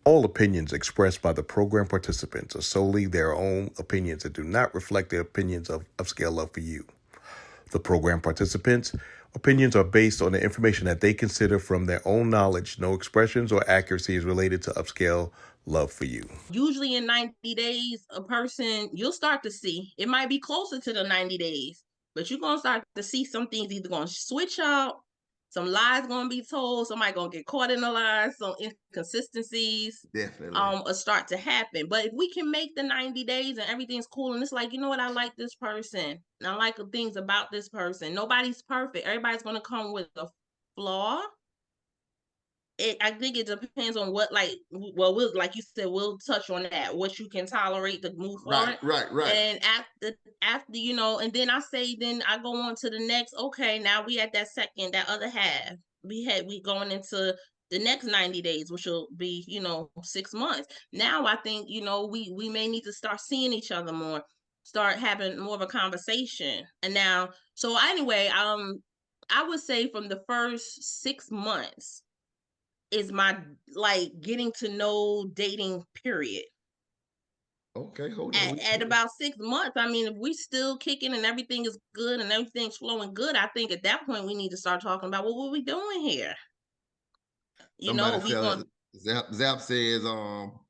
All opinions expressed by the program participants are solely their own opinions and do not reflect the opinions of Upscale Love for You. The program participants' opinions are based on the information that they consider from their own knowledge. No expressions or accuracy is related to Upscale Love for You. Usually in 90 days, a person, you'll start to see, it might be closer to the 90 days, but you're going to start to see some things either going to switch out, some lies going to be told, somebody going to get caught in the lies, some inconsistencies Definitely. start to happen. But if we can make the 90 days and everything's cool and it's like, you know what, I like this person, and I like the things about this person. Nobody's perfect. Everybody's going to come with a flaw. I think it depends on what, like, well, we'll, like you said, we'll touch on that, what you can tolerate to move forward. Right. And after, you know, and then I say, then I go on to the next, okay, now we at that second, that other half. We going into the next 90 days, which will be, you know, 6 months. Now I think, you know, we may need to start seeing each other more, start having more of a conversation. And now, so anyway, I would say from the first 6 months is my, like, getting to know dating period. Okay, hold on. At about 6 months, I mean, if we still kicking and everything is good and everything's flowing good, I think at that point we need to start talking about, well, what we doing here? You know, Somebody we going said Zap says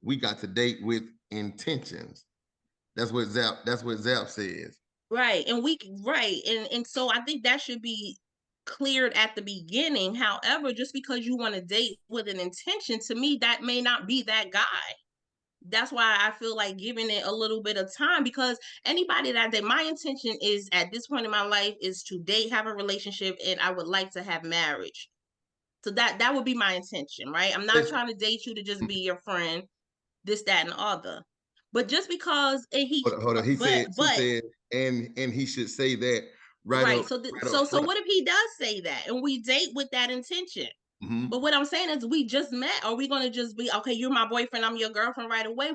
we got to date with intentions. That's what Zap says. right, and and so I think that should be cleared at the beginning. However, just because you want to date with an intention, to me, that may not be that guy. That's why I feel like giving it a little bit of time, because anybody that my intention is at this point in my life is to date, have a relationship, and I would like to have marriage. So that would be my intention, right? I'm not trying to date you to just be your friend, this, that, and the other. But just because Hold on. He said and he should say that right. up. So what if he does say that and we date with that intention? Mm-hmm. But what I'm saying is, we just met. Are we going to just be, okay, you're my boyfriend, I'm your girlfriend right away?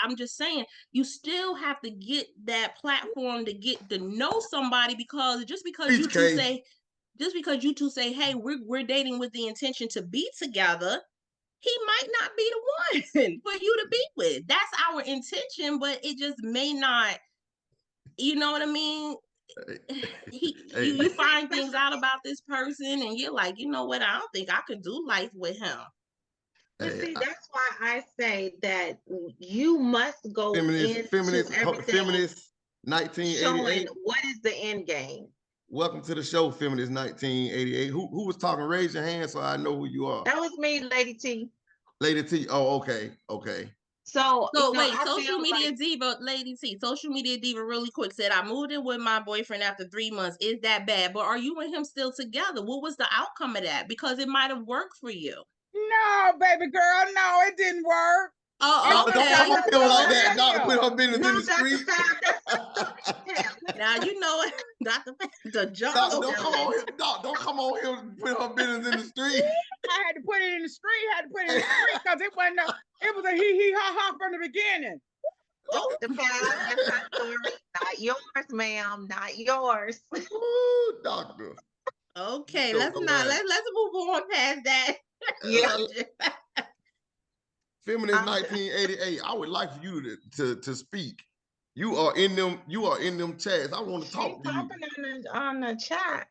I'm just saying, you still have to get that platform to get to know somebody, because just because you two say, hey, we're dating with the intention to be together, he might not be the one for you to be with. That's our intention, but it just may not, you know what I mean? You find things out about this person and you're like, you know what, I don't think I could do life with him. But see, that's why I say that you must go feminist 1988. Showing what is the end game. Welcome to the show, Feminist 1988. Who was talking? Raise your hand so I know who you are. That was me, Lady T. Lady T. Oh, okay. So wait, social media diva, Lady T, social media diva, really quick, said, I moved in with my boyfriend after 3 months. Is that bad? But are you and him still together? What was the outcome of that? Because it might have worked for you. No, baby girl, no, it didn't work. Oh, okay. Don't feel like that. Not put her business in the street. Now you know it. Dr. The jump. Don't come on here and put her business in the street. I had to put it in the street. Because it was a hee ha ha from the beginning. Oh, that's my story. Not yours, ma'am. Not yours. Ooh, doctor. Okay, let's move on past that. Yeah. Feminist 1988. I would like for you to speak. You are in them chats. I want to talk to you. On the chat.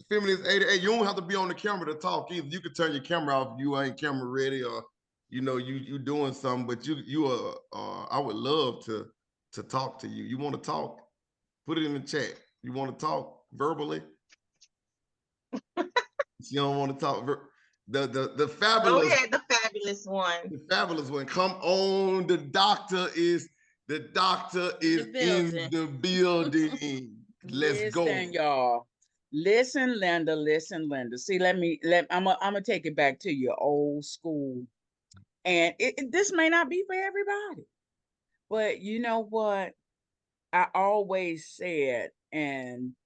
Feminist 88. You don't have to be on the camera to talk either. You can turn your camera off if you ain't camera ready, or you doing something. But you are. I would love to talk to you. You want to talk? Put it in the chat. You want to talk verbally? You don't want to talk. The fabulous. Go ahead, the fabulous one. The fabulous one. Come on. The doctor is in the building. Let's go. Listen, y'all. Listen, Linda. See, I'm gonna take it back to your old school. And this may not be for everybody. But you know what? I always said, and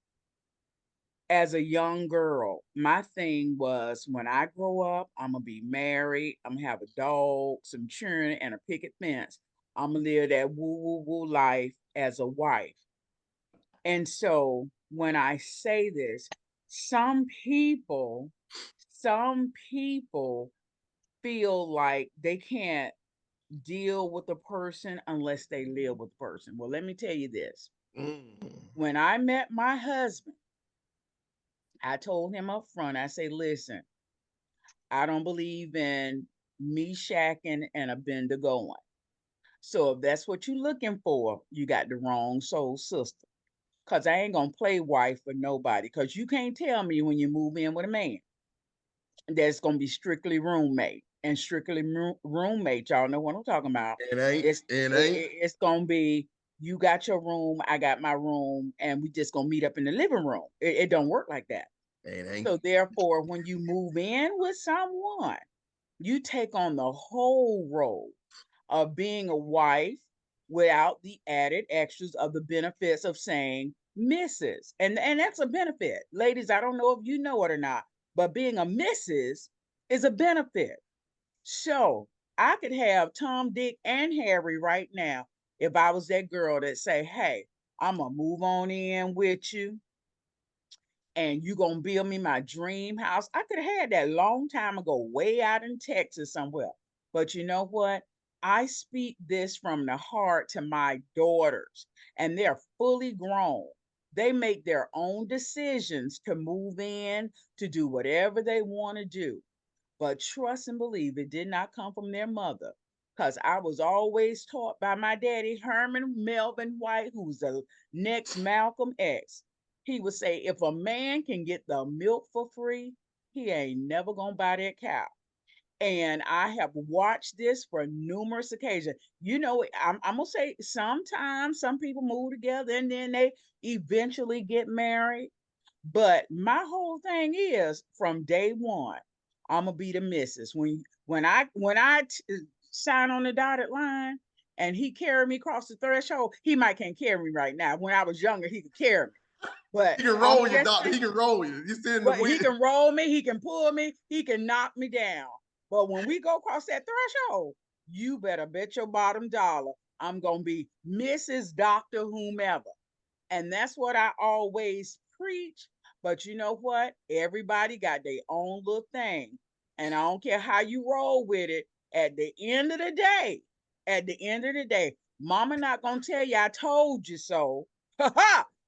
as a young girl, my thing was, when I grow up, I'm going to be married. I'm going to have a dog, some children, and a picket fence. I'm going to live that woo life as a wife. And so when I say this, some people feel like they can't deal with a person unless they live with the person. Well, let me tell you this. Mm. When I met my husband, I told him up front, I say, listen, I don't believe in me shacking and a bender going. So if that's what you're looking for, you got the wrong soul sister. Cause I ain't gonna play wife for nobody. Cause you can't tell me when you move in with a man that's gonna be strictly roommate and strictly roommate. Y'all know what I'm talking about. It ain't. It's It ain't. it's gonna be you got your room, I got my room, and we just gonna meet up in the living room. It don't work like that. It ain't. So therefore, when you move in with someone, you take on the whole role of being a wife without the added extras of the benefits of saying Mrs. And that's a benefit. Ladies, I don't know if you know it or not, but being a Mrs. is a benefit. So I could have Tom, Dick, and Harry right now if I was that girl that say, hey, I'm gonna move on in with you and you gonna build me my dream house. I could have had that long time ago, way out in Texas somewhere. But you know what? I speak this from the heart to my daughters, and they're fully grown. They make their own decisions to move in, to do whatever they want to do. But trust and believe it did not come from their mother. Because I was always taught by my daddy, Herman Melvin White, who's the next Malcolm X. He would say, if a man can get the milk for free, he ain't never gonna buy that cow. And I have watched this for numerous occasions. You know, I'm gonna say sometimes some people move together and then they eventually get married. But my whole thing is from day one, I'm gonna be the missus. When I sign on the dotted line and he carry me across the threshold, he might can't carry me right now. When I was younger, he could carry me. But He can I'm roll you, just doctor. saying, He can roll you. You sit in the but he wind. can roll me, he can pull me, he can knock me down. But when we go across that threshold, you better bet your bottom dollar I'm gonna be Mrs. Doctor whomever. And that's what I always preach. But you know what? Everybody got their own little thing. And I don't care how you roll with it. At the end of the day, mama not gonna tell you I told you so.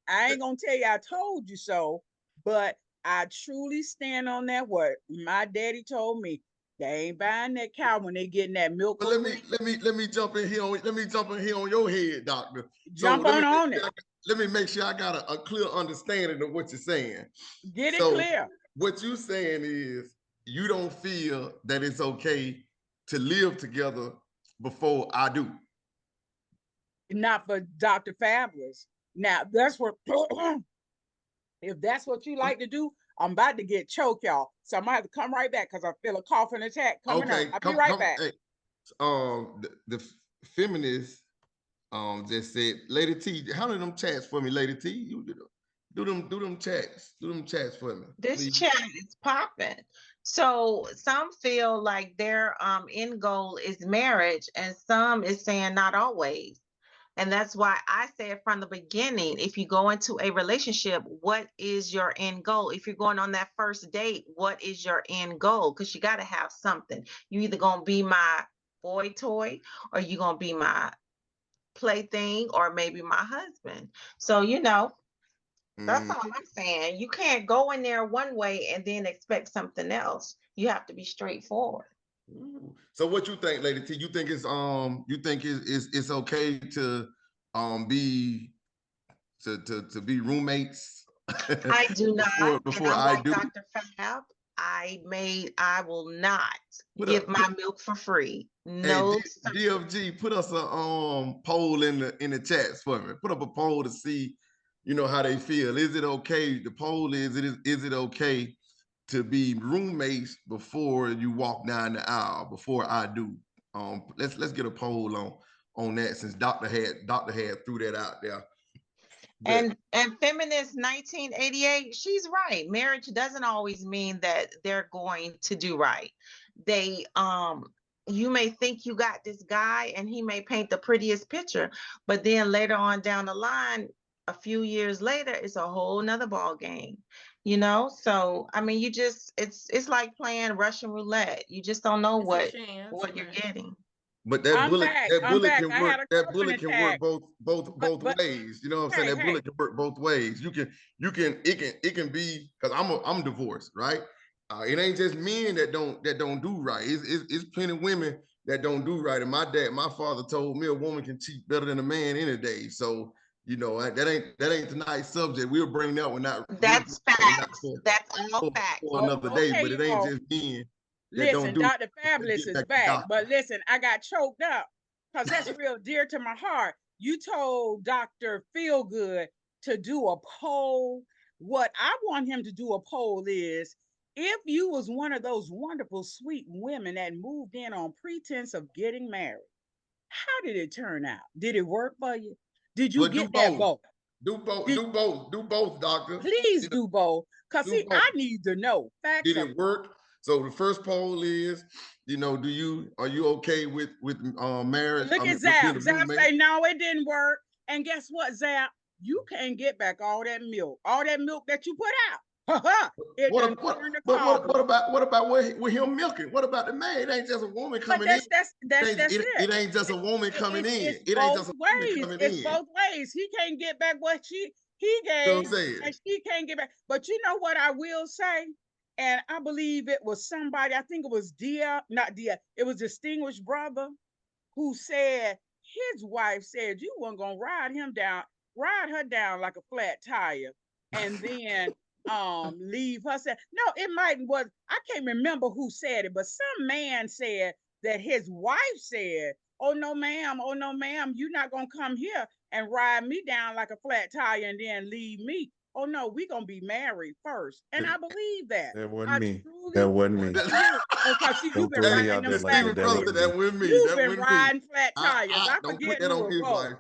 I ain't gonna tell you I told you so, but I truly stand on that word. My daddy told me they ain't buying that cow when they getting that milk But for free. let me jump in here on your head, doctor. So Jump on it. let me make sure I got a clear understanding of what you're saying. Get it So clear. what you're saying is you don't feel that it's okay to live together before I do. Not for Dr. Fabulous. Now that's what if that's what you like to do, I'm about to get choked, y'all. So I'm gonna have to come right back because I feel a coughing attack coming Okay, up. I'll be right come. back. Hey, the feminists just said, Lady T, handle them chats for me, Lady T. You do them chats for me, This please. chat is popping. So some feel like their end goal is marriage, and some is saying not always. And that's why I said from the beginning, if you go into a relationship, what is your end goal? If you're going on that first date, what is your end goal? Because you got to have something. You either going to be my boy toy or you going to be my plaything or maybe my husband. So, that's Mm. all I'm saying. You can't go in there one way and then expect something else. You have to be straightforward. Ooh. So what you think, Lady T? You think it's okay to be to be roommates I do not, and before I'm I like do? Dr. Fab. I will not Put give up my milk for free. Hey, No, sir. DFG, put us a poll in the chats for me. Put up a poll to see, how they feel. Is it okay? The poll is it okay to be roommates before you walk down the aisle, before I do? Let's get a poll on that since Doctor had threw that out there. But And feminist 1988, she's right. Marriage doesn't always mean that they're going to do right. They you may think you got this guy and he may paint the prettiest picture, but then later on down the line, a few years later, it's a whole nother ball game. So I mean, it's like playing Russian roulette. You just don't know It's a what chance, what you're right? getting. But that I'm bullet, back. that I'm bullet back. can I work. had a That coughing bullet can work attack. both But ways. You know what I'm saying? hey, That hey, bullet can work both ways. It can be because I'm divorced, right? It ain't just men that don't do right. It's plenty of women that don't do right. And my father told me a woman can cheat better than a man any day. So you know that ain't tonight's subject. We'll bring that one out. That's facts. That's all facts. For another day. okay, But you it ain't all. just men that don't Listen, do. Dr. Let's Fabulous get is back to back. doctor. But listen, I got choked up because that's real dear to my heart. You told Dr. Feelgood to do a poll. What I want him to do a poll is if you was one of those wonderful, sweet women that moved in on pretense of getting married, how did it turn out? Did it work for you? Did you But do get that both. vote? Do both. Did, Do both, doctor. please You know, do both. Because, do see, both. I need to know. Facts Did of it work? So the first poll is, are you okay with marriage? Look at Being Zap. a Zap roommate? say, no, it didn't work. And guess what, Zap? You can't get back all that milk that you put out. It done turned the carbon. What about with him milking? What about the man? It ain't just a woman But coming in. that's it. It ain't just a woman coming in. It's It ain't both just a woman ways. coming It's in. both ways. He can't get back what he You know what gave, I'm saying? and she can't get back. But you know what I will say? And I believe it was somebody, I think it was not Dia, it was Distinguished Brother who said his wife said you weren't gonna ride her down like a flat tire, and then leave her. Said no, it might was I can't remember who said it, but some man said that his wife said, oh no, ma'am, you're not gonna come here and ride me down like a flat tire and then leave me. Oh no, we gonna be married first. And I believe that. That wasn't I me. truly That wasn't me. because see, you've Don't been throw me riding out them there The like flat that. Stephen That brother, wasn't that me. wasn't me. You've That been wasn't me. riding flat tires. I Don't forget put that who on it his was. wife.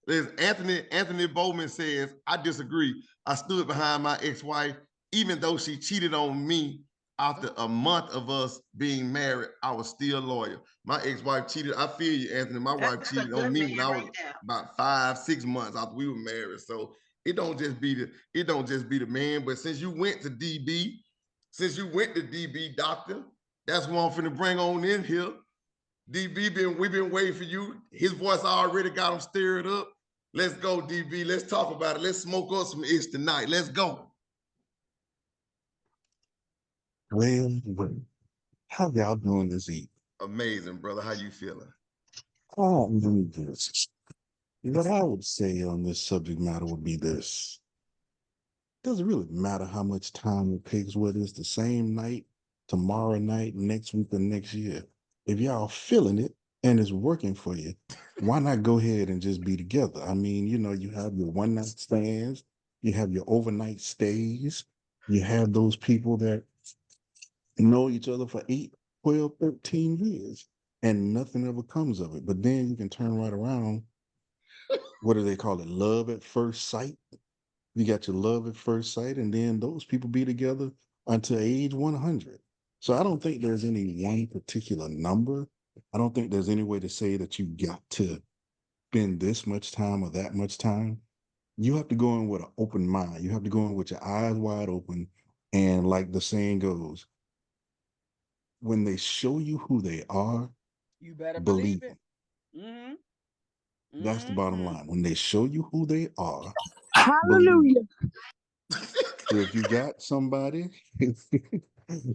Listen, Anthony Bowman says, I disagree. I stood behind my ex-wife, even though she cheated on me after a month of us being married, I was still loyal. My ex-wife cheated. I feel you, Anthony. My wife That's a cheated on good me man when I was right there. about 5-6 months after we were married. So it don't just be the man. But since you went to DB, doctor, that's one I'm finna bring on in here. DB, we've been waiting for you. His voice already got him stirred up. Let's go, DB. Let's talk about it. Let's smoke up some ish tonight. Let's go. Well, how y'all doing this evening? Amazing, brother. How you feeling? Oh, I'm doing good. What I would say on this subject matter would be this. Doesn't really matter how much time it takes, whether it's the same night, tomorrow night, next week, or next year. If y'all feeling it and it's working for you, why not go ahead and just be together? I mean, you have your one night stands, you have your overnight stays, you have those people that know each other for 8, 12, 13 years, and nothing ever comes of it. But then you can turn right around. What do they call it? Love at first sight. You got your love at first sight, and then those people be together until age 100. So I don't think there's any one particular number. I don't think there's any way to say that you got to spend this much time or that much time. You have to go in with an open mind. You have to go in with your eyes wide open. And like the saying goes, when they show you who they are, You better believe believe it. them. Mm-hmm. That's the bottom line. When they show you who they are, believe Hallelujah. them. So if you got somebody,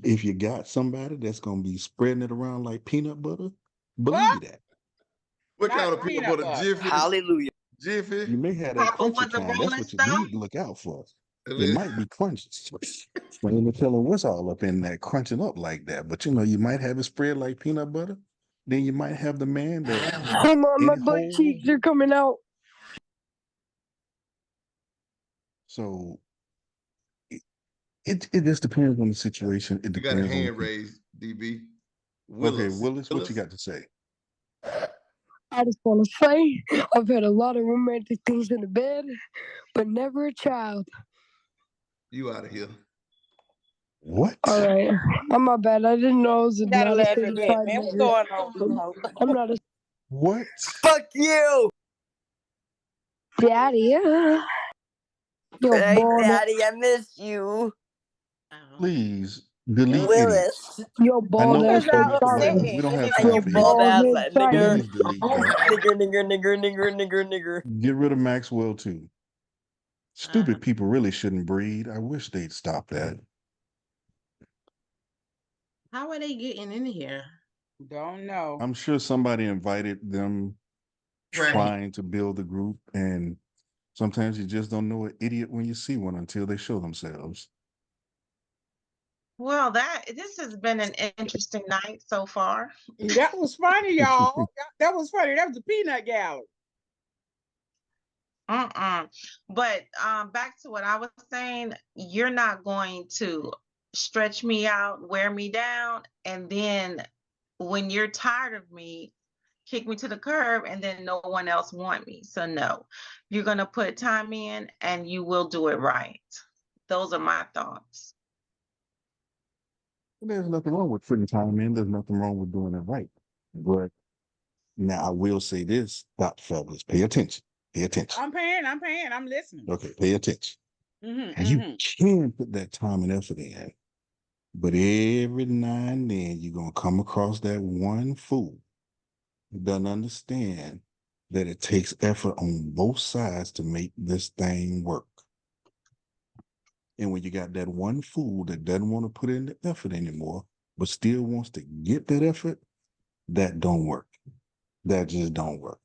if you got somebody that's gonna be spreading it around like peanut butter, believe that. What Not kind of peanut butter? Jiffy? Hallelujah. Jiffy? You may have that Or crunchy was the kind. That's rolling what you stone? need to look out for. It might be crunchy. When you tell them what's all up in that crunching up like that. But you might have it spread like peanut butter. Then you might have the man that Hold on, my any butt hole. cheeks are coming out. So it just depends on the situation. It You got a depends on the hand people. raised, DB. Okay, Willis, what you got to say? I just want to say I've had a lot of romantic things in the bed, but never a child. You out of here. What? All right, I'm my bad. I didn't know I was You gotta not a laugh at that, certified man. What's nigger. going on, bro? I'm not a What? Fuck you! daddy. Yo, Hey, boy. Daddy, I miss you. Please Delete idiot. Willis. Your I bald know ass Because it's head coming y'all from started. Willis. upsetting. We don't Let have me And time your for finish. you. bald Bald ass head like started. Please nigger. delete that. Nigger. Get rid of Maxwell too. Uh, Stupid people really shouldn't breed. I wish they'd stop that. how are they getting in here? Don't know. I'm sure somebody invited them Right. trying to build the group, and sometimes you just don't know an idiot when you see one until they show themselves. Well, this has been an interesting night so far. That was funny, y'all. That was funny. That was a peanut gallery. But back to what I was saying, you're not going to stretch me out, wear me down, and then when you're tired of me, kick me to the curb, and then no one else want me. So no, you're gonna put time in, and you will do it right. Those are my thoughts. There's nothing wrong with putting time in. There's nothing wrong with doing it right. But now I will say this, Dr. Fellas, pay attention. Pay attention. I'm paying. I'm listening. Okay, pay attention. Mm-hmm, You mm-hmm. can put that time and effort in, but every now and then you're gonna come across that one fool who doesn't understand that it takes effort on both sides to make this thing work. And when you got that one fool that doesn't want to put in the effort anymore, but still wants to get that effort, that don't work. That just don't work.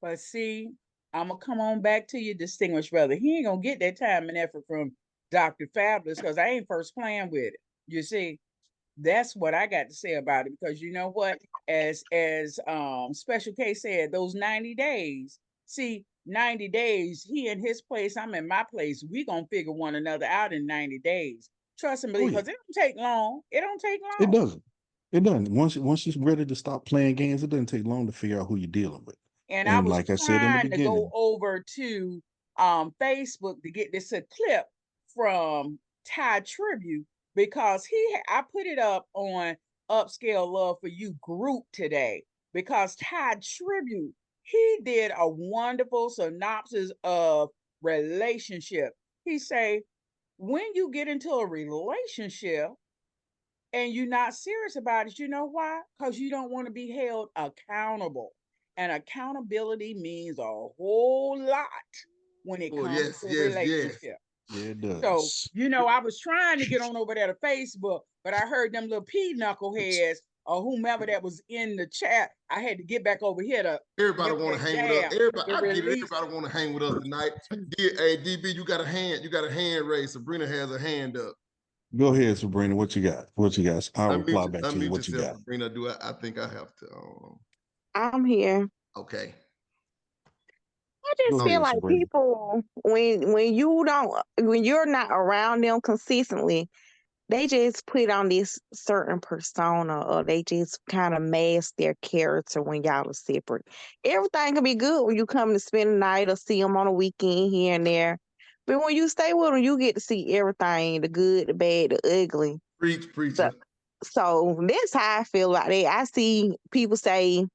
But see, I'm gonna come on back to you, distinguished brother. He ain't gonna get that time and effort from Dr. Fabulous because I ain't first playing with it. You see, that's what I got to say about it. Because you know what, as Special K said, those 90 days. See, 90 days. He in his place, I'm in my place. We gonna figure one another out in 90 days. Trust and believe, Oh, yeah. because it don't take long. It don't take long. It doesn't. It doesn't. Once you're ready to stop playing games, it doesn't take long to figure out who you're dealing with. And I And was like I said in the trying to go beginning, over to Facebook to get this a clip from Ty Tribute because I put it up on Upscale Love for You group today because Ty Tribute, he did a wonderful synopsis of relationship. He say, when you get into a relationship and you're not serious about it, you know why? Because you don't want to be held accountable. And accountability means a whole lot when it Oh, comes yes, to yes, yes. relationship. yeah, it So, does. I was trying to get on over there to Facebook, but I heard them little P knuckleheads or whomever that was in the chat. I had to get back over here to Everybody make want to that hang with us. jab Everybody, to I get it. release. Everybody want to hang with us tonight. Hey, DB, you got a hand raised. Sabrina has a hand up. Go ahead, Sabrina. What you got? What you got? I'll reply Unmute, back to you. unmute What you yourself, got? Sabrina. I think I have to. I'm here. Okay. I just Go feel ahead, like Sabrina. people when you're not around them consistently, they just put on this certain persona or they just kind of mask their character when y'all are separate. Everything can be good when you come to spend the night or see them on a weekend here and there. But when you stay with them, you get to see everything, the good, the bad, the ugly. Preach, preacher. So that's how I feel about that. I see people say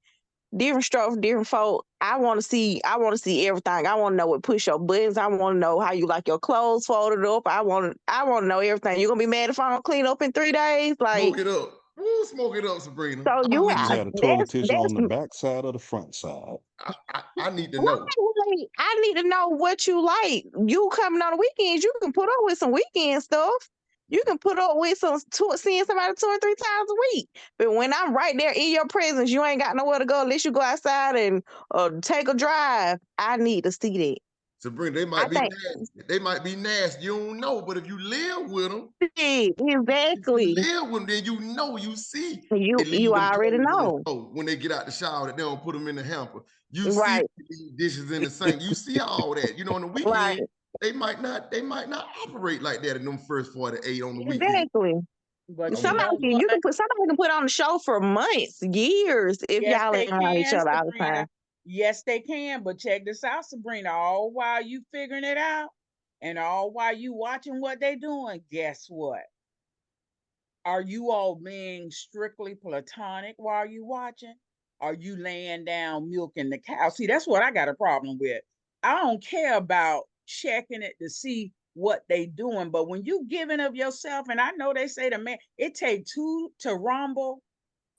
different strokes, different folk. I want to see everything. I want to know what push your buttons. I want to know how you like your clothes folded up. I want to know everything. You're gonna be mad if I don't clean up in 3 days? Like, Smoke it up. Woo, smoke it up, Sabrina. so I'm you with You have you. got a toilet tissue that's on the back side or the front side? I need to know. right. I need to know what you like. You coming on the weekends, you can put up with some weekend stuff. You can put up with seeing somebody 2 or 3 times a week. But when I'm right there in your presence, you ain't got nowhere to go unless you go outside and take a drive. I need to see that. Sabrina, they I might be think nasty. They might be nasty. You don't know, but if you live with them, exactly. live with them, then you see they You leave them already clothes on the know. floor when they get out the shower that they don't put them in the hamper. You see Right, they leave dishes in the sink. You see all that. You know, on the right. weekend, they might not operate like that in them first 48 on the weekend. Exactly. But you Somebody know can what? somebody can put on the show for months, years if Yes, y'all they ain't around each can, other all the Sabrina. time. Yes, they can. But check this out, Sabrina. All while you figuring it out, and all while you watching what they doing, guess what? Are you all being strictly platonic while you watching? Are you laying down milking the cow? See, that's what I got a problem with. I don't care about checking it to see what they doing. But when you giving of yourself, and I know they say the man, it take two to rumble.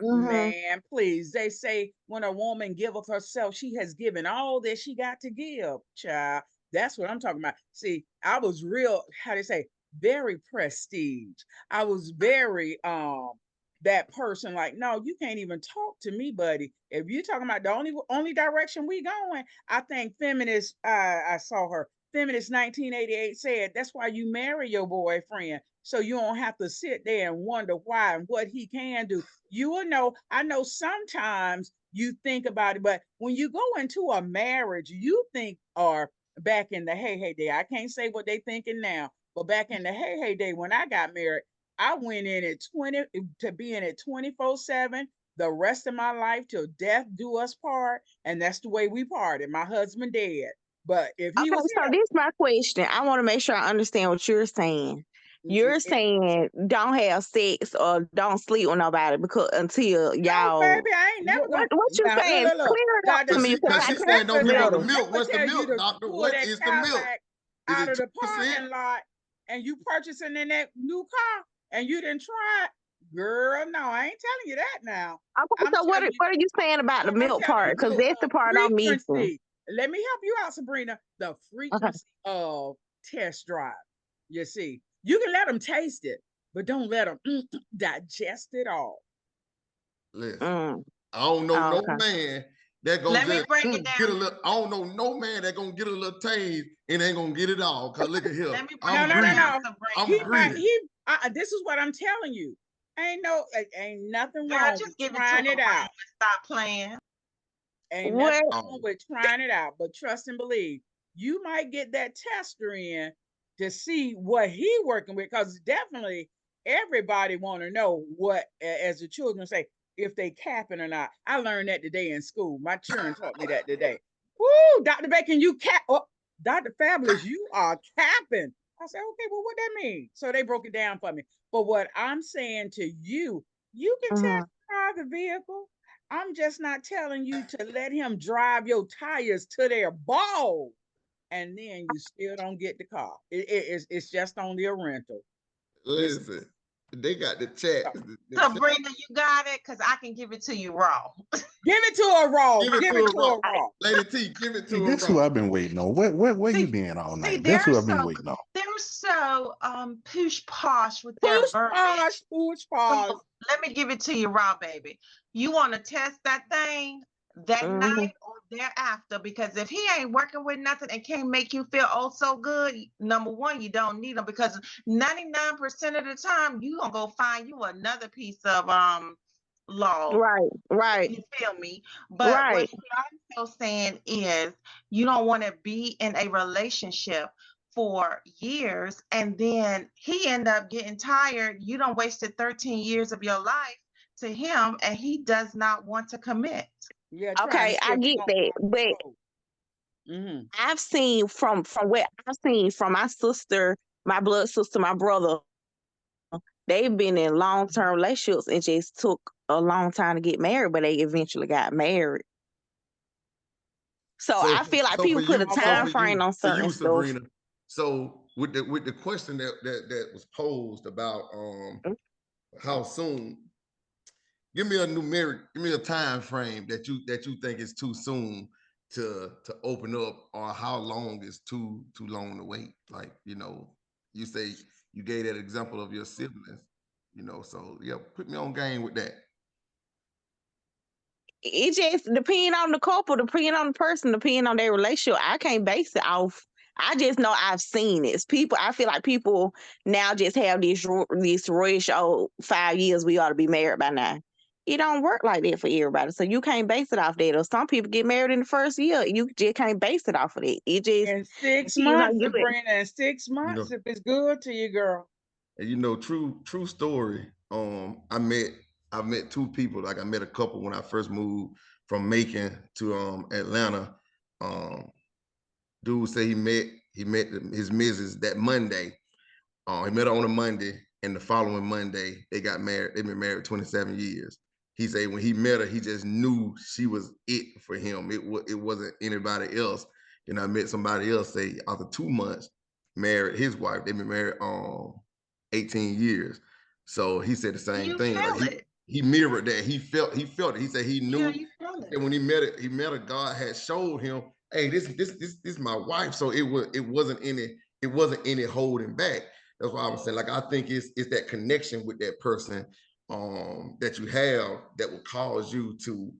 Man, please. They say when a woman give of herself, she has given all that she got to give, child. That's what I'm talking about. See, I was real, how they say, very prestige. I was very that person, like, no, you can't even talk to me, buddy. If you talking about the only direction we going, I think feminist, I saw her, feminist 1988 said, that's why you marry your boyfriend. So you don't have to sit there and wonder why and what he can do. You will know. I know sometimes you think about it, but when you go into a marriage, you think, or back in the hey day, I can't say what they thinking now, but back in the hey day when I got married, I went in at 20 to be in it 24/7 the rest of my life till death do us part, and that's the way we parted. My husband dead, but if he Okay, was so here, this is my question. I want to make sure I understand what you're saying. You're saying don't have sex or don't sleep with nobody because until no, y'all. baby, I ain't never gonna. What you Now, saying? look. Clear it up Dr. to me because Cause I she's can't saying don't a give her the little. milk. I'ma What's the tell you milk, to doctor? pull What that is the milk? Cadillac Is out it of the 2%? parking lot and you purchasing in that new car and you didn't try it, girl. No, I ain't telling you that now. Okay, I'm so telling you, what are you saying about the no, I'm milk telling part? you Because Milk. that's the part I'm missing. frequency. Let me help you out, Sabrina. The Okay. frequency of test drive. You see, you can let them taste it, but don't let them digest it all. Listen, Mm. I don't know no Okay. man that gonna Let me just break it get a down. little. I don't know no man that gonna get a little taste and ain't gonna get it all. Cause look at here, Let me break I'm No, it no, no, greedy. down, no. I'm He Sabrina. might. greedy. This is what I'm telling you. Ain't nothing Girl, wrong with just give it to trying her, it Rome, out. and stop playing. Ain't nothing What? wrong with trying it out, but trust and believe. You might get that tester in to see what he working with, because definitely everybody want to know what, as the children say, if they capping or not. I learned that today in school. My children taught me that today. Woo, Dr. Bacon, you cap. Oh, Dr. Fabulous, you are capping. I said, okay, well, what that mean? So they broke it down for me. But what I'm saying to you, you can test drive the vehicle. I'm just not telling you to let him drive your tires to their ball and then you still don't get the car. It's just only a rental. Listen, they got the chat. The chat. Sabrina, you got it? Because I can give it to you raw. Give it to her raw. Give it Give to it her to raw. her raw. Lady T, give it See, to her this who raw. I've been waiting on. Where you See, been all see, night? That's who I've been waiting on. they're so poosh posh with their Push verbiage. posh, push posh. So let me give it to you raw, baby. You want to test that thing that night or thereafter, because if he ain't working with nothing and can't make you feel oh so good, number one, you don't need him, because 99% of the time you gonna go find you another piece of law. Right. You feel me? But what he's also saying is you don't want to be in a relationship for years and then he end up getting tired. You don't wasted 13 years of your life to him and he does not want to commit. Yeah, Okay, I get that, but I've seen from what I've seen from my sister, my blood sister, my brother. They've been in long-term relationships and just took a long time to get married, but they eventually got married. So I feel like people put a time frame on certain stuff. Sabrina. So with the question that was posed about how soon, give me a numeric, give me a time frame that you think is too soon to open up, or how long is too long to wait. Like, you say you gave that example of your siblings, so yeah, put me on game with that. It just depends on the couple, depending on the person, depending on their relationship. I can't base it off. I just know I've seen it. I feel like people now just have this rush. Oh, 5 years, we ought to be married by now. It don't work like that for everybody. So you can't base it off that. Or some people get married in the first year. You just can't base it off of it. It just in 6 months, Sabrina, in 6 months, if it's good to you, girl. And true story. I've met two people. Like, I met a couple when I first moved from Macon to Atlanta. Dude said he met his missus that Monday. He met her on a Monday, and the following Monday they got married. They've been married 27 years. He said when he met her, he just knew she was it for him. It wasn't anybody else. And I met somebody else say after 2 months, married his wife. They've been married 18 years. So he said the same You thing. feel Like it. he mirrored that. He felt it. He said he Yeah, knew you feel it. that when he met her, God had showed him, hey, this is my wife. So it wasn't any holding back. That's why I was saying, like, I think it's that connection with that person that you have that will cause you to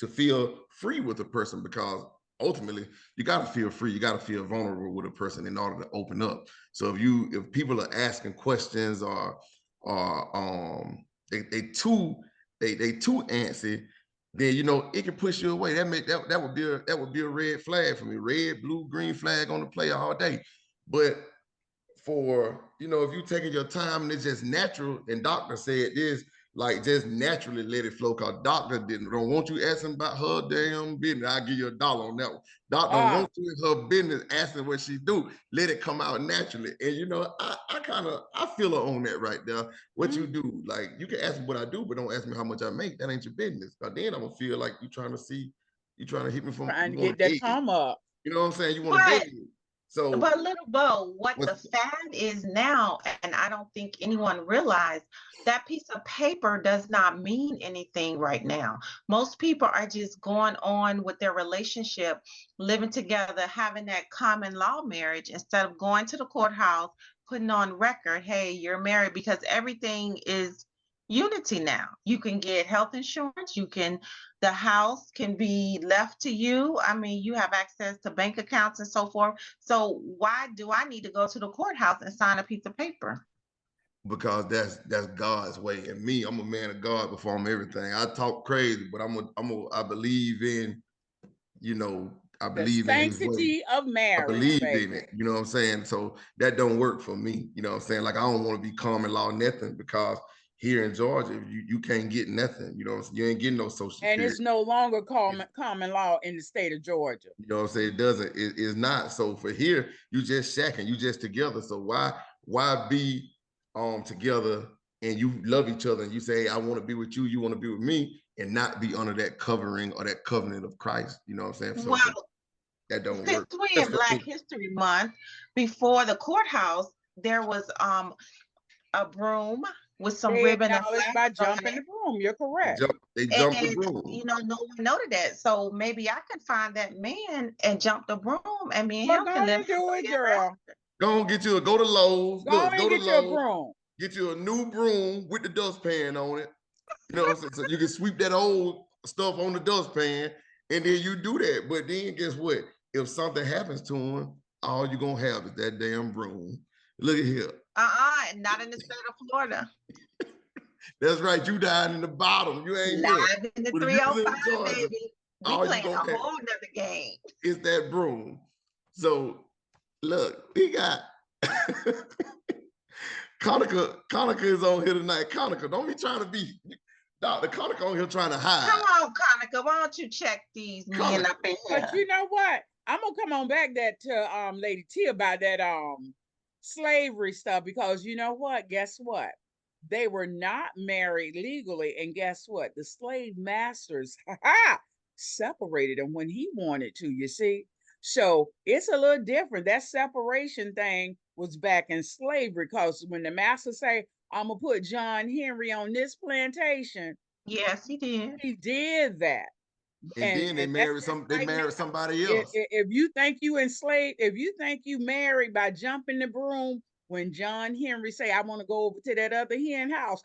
feel free with a person, because ultimately you got to feel free, you got to feel vulnerable with a person in order to open up. So if people are asking questions or they too antsy, then it can push you away. That would be a red flag for me. Red, blue, green flag on the play all day. But for if you taking your time and it's just natural, and doctor said this, like, just naturally let it flow, because doctor don't want you asking about her damn business. I'll give you $1 on that one. Doctor don't want you in her business asking what she do. Let it come out naturally. And I feel her on that right there. What you do, like, you can ask me what I do, but don't ask me how much I make. That ain't your business. Because then I'm gonna feel like you trying to hit me from Trying to you want get to that date. come up. You know what I'm saying? You want to But date me. So But little Bo, what the what's fad is now, and I don't think anyone realized, that piece of paper does not mean anything right now. Most people are just going on with their relationship, living together, having that common law marriage instead of going to the courthouse, putting on record, hey, you're married, because everything is unity now. You can get health insurance, the house can be left to you. I mean, you have access to bank accounts and so forth. So why do I need to go to the courthouse and sign a piece of paper? because that's God's way. And me, I'm a man of God before I'm everything. I talk crazy, but I believe in, I The believe in his way. sanctity of I marriage, believe baby. in it. You know what I'm saying? So that don't work for me. You know what I'm saying? Like, I don't want to be common law nothing, because here in Georgia, you can't get nothing. You know what I'm saying? You ain't getting no social And security. it's no longer common law in the state of Georgia. You know what I'm saying? It doesn't, it's not. So for here, you just shacking, you just together. So why be together and you love each other and you say, hey, I want to be with you, you want to be with me, and not be under that covering or that covenant of Christ. You know what I'm saying? So Well, that don't since work. we're That's in for Black me. History Month, before the courthouse, there was a broom with some They ribbon and acknowledge by flags on jumping the it. broom. You're correct. They jump the And broom. no one noted that. So maybe I could find that man and jump the broom, and me and Well, him go can live and do it, happily ever girl. after. Go to Lowe's. Go Look, and go to get you a Lowe's. broom. Get you a new broom with the dustpan on it. You know what I'm saying? So you can sweep that old stuff on the dustpan, and then you do that. But then guess what? If something happens to him, all you're gonna have is that damn broom. Look at here. Not in the state of Florida. That's right. You died in the bottom. You ain't here. Live in the But if you was 305, in Georgia, baby. We all you playing a gonna have whole nother game. is that broom. So look, we got Conica is on here tonight. Conica, don't be trying to be Dr. Conica on here trying to hide. Come on, Conica, why don't you check these men up in here? But you know what? I'm gonna come on back to Lady T about that slavery stuff, because you know what? Guess what? They were not married legally, and guess what? The slave masters separated them when he wanted to, you see? So it's a little different. That separation thing was back in slavery, because when the master say, I'm gonna put John Henry on this plantation, Yes, he did. he did that. And then they married somebody else. If you think you enslaved, if you think you married by jumping the broom, when John Henry say, I want to go over to that other hen house,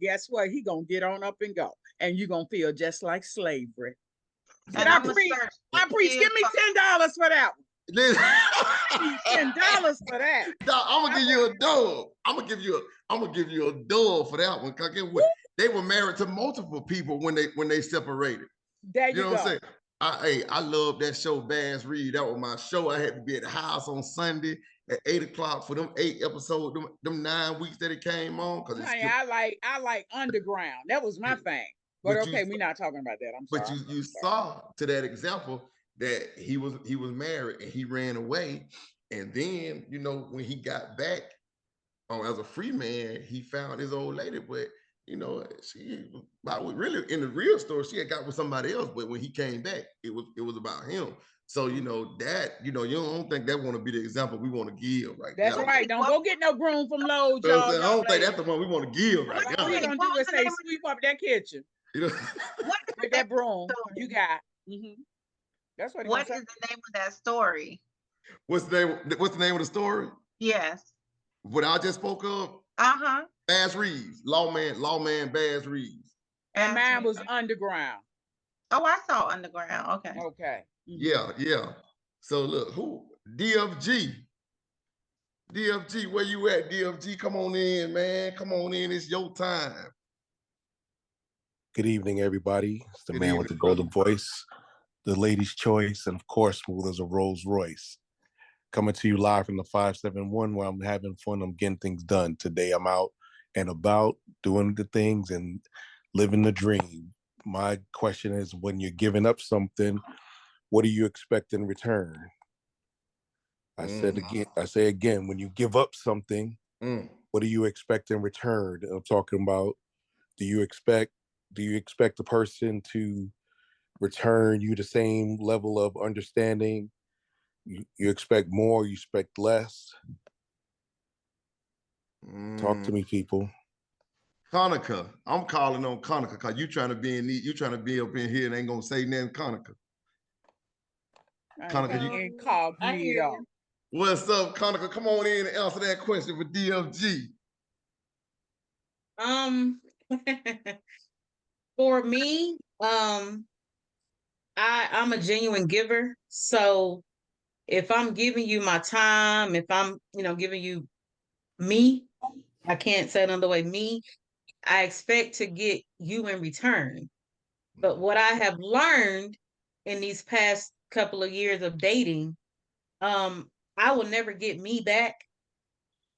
guess what? He gonna get on up and go. And you're gonna feel just like slavery. And I preach, give me $10 for that one. $10 for that. I'm gonna give you a dub. I'm gonna give you a dub for that one. Cause they were married to multiple people when they separated. There you know go. What I'm saying? I love that show, Bass Reed. That was my show. I had to be at the house on Sunday at 8:00 for them 8 episodes, them 9 weeks that it came on. Cause honey, I like Underground. That was my thing. But okay, we're not talking about that. I'm sorry. But you saw to that example that he was married and he ran away. And then, when he got back as a free man, he found his old lady. But you know, really in the real story, she had got with somebody else, but when he came back, it was about him. So, you know, that, you know, you don't think that want to be the example we want to give right That's now. right. Don't go get no broom from Lowe's, You know what I'm y'all. saying? I don't think that's the one we want to give right All now. you gonna do is say sweep up that kitchen You know? with that broom you got. That's what. What is the name of that story? What's the name of the story? Yes. What I just spoke of? Baz Reeves, lawman Baz Reeves. And mine was Underground. Oh, I saw Underground. Okay. Okay. Yeah. So look, who? DFG. DFG, where you at? DFG, come on in, man. Come on in. It's your time. Good evening, everybody. It's the Good man with evening, the golden voice, the lady's choice, and of course, smooth as a Rolls Royce. Coming to you live from the 571 where I'm having fun. I'm getting things done. Today I'm out and about doing the things and living the dream. My question is, when you're giving up something, what do you expect in return? I say again, when you give up something, what do you expect in return? I'm talking about, do you expect the person to return you the same level of understanding? You expect more, you expect less? Talk to me, people. Conica, I'm calling on Conica because you trying to be up in here and ain't gonna say nothing, Conica. Conica, you called me off. What's up, Conica? Come on in and answer that question for DFG. For me, I'm a genuine giver. So if I'm giving you my time, if I'm, giving you me, I can't say another way, me, I expect to get you in return. But what I have learned in these past couple of years of dating, I will never get me back.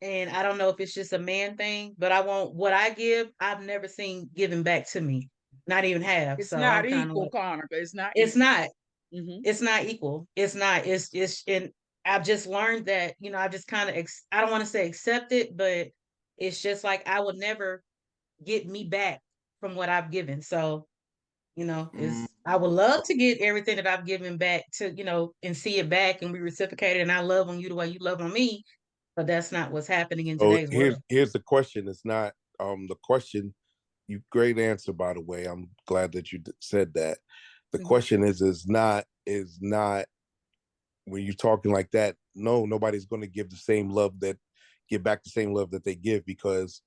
And I don't know if it's just a man thing, but what I give, I've never seen given back to me. Not even half. It's so not I'm equal, Conica. It's not. It's equal. not. It's not equal. It's not. And I've just learned that, I've just kind of, I don't want to say accept it, but it's just like I would never get me back from what I've given. So, I would love to get everything that I've given back to, and see it back and be reciprocated. And I love on you the way you love on me, but that's not what's happening in today's world. Here's the question. It's not the question. You great answer, by the way. I'm glad that you said that. The question is not when you're talking like that. No, nobody's going to give back the same love that they give, because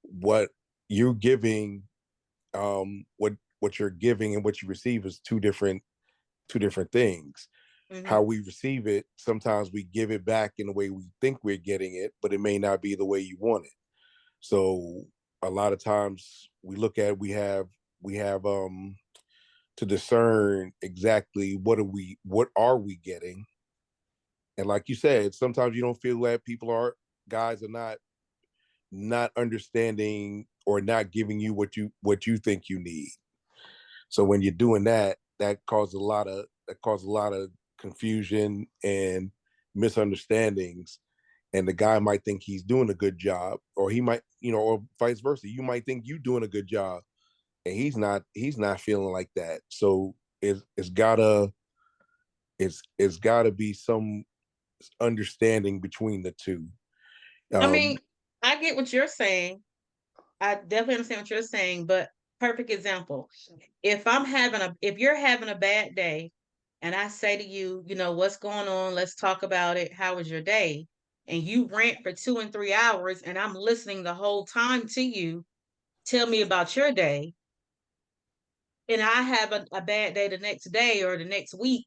what you're giving, what you're giving and what you receive is two different things. How we receive it, sometimes we give it back in the way we think we're getting it, but it may not be the way you want it. So a lot of times we have to discern exactly what are we getting. And like you said, sometimes you don't feel that guys are not understanding or not giving you what you think you need. So when you're doing that causes a lot of confusion and misunderstandings. And the guy might think he's doing a good job, or he might, or vice versa. You might think you're doing a good job, and he's not feeling like that. So it's gotta be some understanding between the two. I mean, I get what you're saying. I definitely understand what you're saying, but perfect example. If you're having a bad day and I say to you, what's going on? Let's talk about it. How was your day? And you rant for 2 and 3 hours and I'm listening the whole time to you tell me about your day. And I have a bad day the next day or the next week,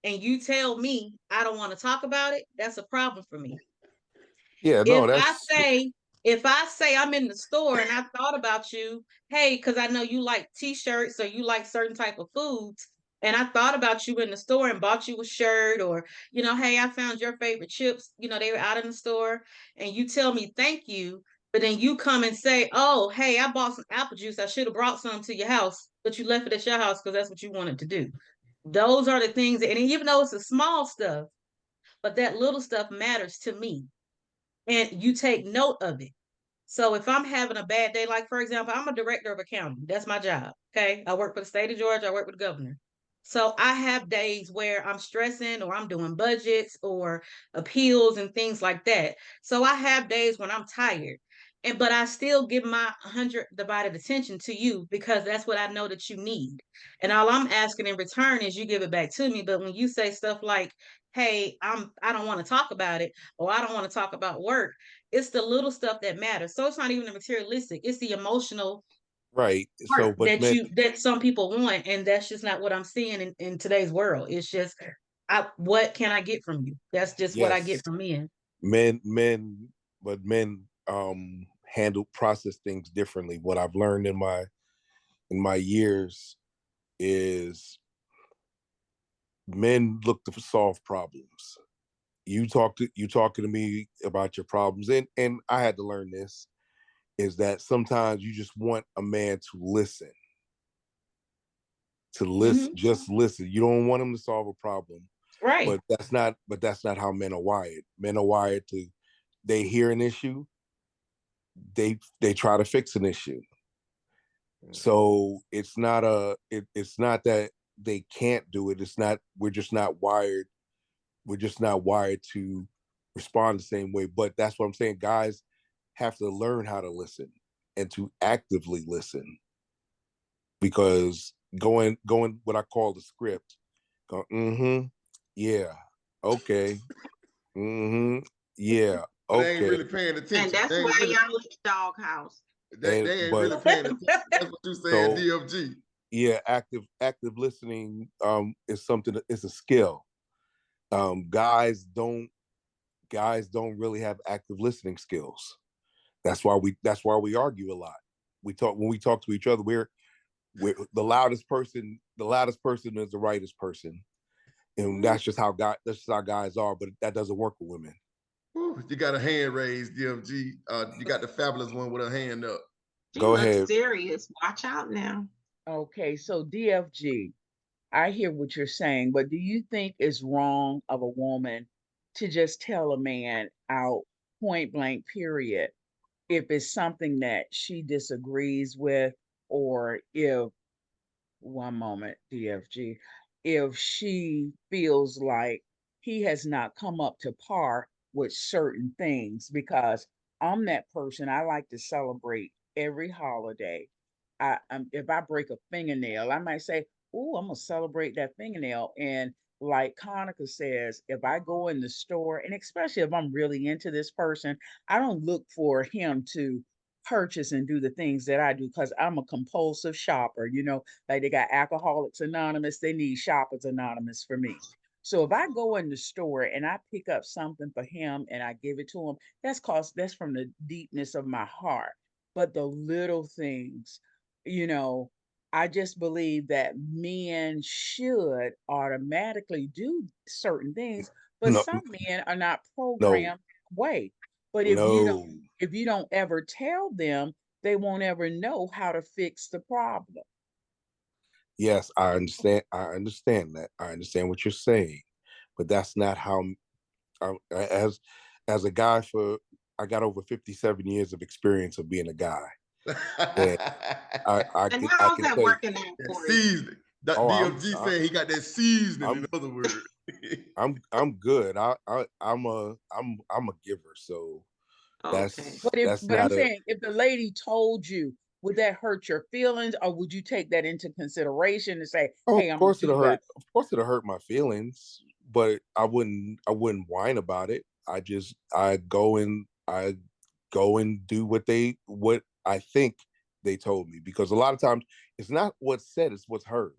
and you tell me I don't want to talk about it, that's a problem for me. Yeah, no, if I say I'm in the store and I thought about you, hey, because I know you like t-shirts or you like certain type of foods, and I thought about you in the store and bought you a shirt, or, hey, I found your favorite chips, they were out in the store, and you tell me thank you, but then you come and say, oh, hey, I bought some apple juice. I should have brought some to your house, but you left it at your house because that's what you wanted to do. Those are the things, and even though it's the small stuff, but that little stuff matters to me. And you take note of it. So if I'm having a bad day, like for example, I'm a director of accounting. That's my job. Okay. I work for the state of Georgia. I work with the governor. So I have days where I'm stressing or I'm doing budgets or appeals and things like that. So I have days when I'm tired. And but I still give my 100 divided attention to you because that's what I know that you need. And all I'm asking in return is you give it back to me. But when you say stuff like, "Hey, I don't want to talk about it," or "I don't want to talk about work," it's the little stuff that matters. So it's not even the materialistic; it's the emotional Right. So, part but men, that some people want, and that's just not what I'm seeing in today's world. It's just, what can I get from you? That's just what I yes, get from men. men handle process things differently. What I've learned in my years is men look to solve problems. You talking to me about your problems, and I had to learn this, is that sometimes you just want a man to listen, Hmm. just listen. You don't want him to solve a problem, Right. but that's not how men are wired. Men are wired to, they hear an issue, they try to fix an issue. So it's not that they can't do it. It's not, we're just not wired to respond the same way. But that's what I'm saying. Guys have to learn how to listen and to actively listen, because going what I call the script, go, yeah, okay, yeah, But they ain't okay. really paying And attention. that's They why ain't really y'all in the doghouse. they ain't But really paying attention. That's what you saying, so DFG. yeah, active listening is something, it's a skill. Guys don't really have active listening skills. That's why we argue a lot. When we talk to each other, we're the loudest person. The loudest person is the rightest person, and that's just how guys are. But that doesn't work with women. Whew, you got a hand raised, DFG. You got the fabulous one with a hand up. She Go looks ahead. serious. Watch out now. Okay, so DFG, I hear what you're saying, but do you think it's wrong of a woman to just tell a man out point blank, period, if it's something that she disagrees with, or if, one moment, DFG, if she feels like he has not come up to par with certain things? Because I'm that person, I like to celebrate every holiday. If I break a fingernail, I might say, "Oh, I'm gonna celebrate that fingernail." And like Conica says, if I go in the store, and especially if I'm really into this person, I don't look for him to purchase and do the things that I do because I'm a compulsive shopper. Like they got Alcoholics Anonymous, they need Shoppers Anonymous for me. So if I go in the store and I pick up something for him and I give it to him, that's from the deepness of my heart. But the little things, you know, I just believe that men should automatically do certain things, but No, some men are not no, programmed that way. But no. if you don't ever tell them, they won't ever know how to fix the problem. Yes, I understand. I understand that. I understand what you're saying, but that's not how. As a guy, I got over 57 years of experience of being a guy, and I And can I how's can that tell you. working out That for you? seasoning. That Oh, DFG saying he got that seasoning, in I'm other words. I'm good. I'm a giver, so Okay. that's But I'm not a. saying, if the lady told you, would that hurt your feelings, or would you take that into consideration and say, Oh, "Hey, I'm gonna do better"? Of course, it'll hurt my feelings, but I wouldn't whine about it. I go and do what I think they told me, because a lot of times it's not what's said, it's what's heard.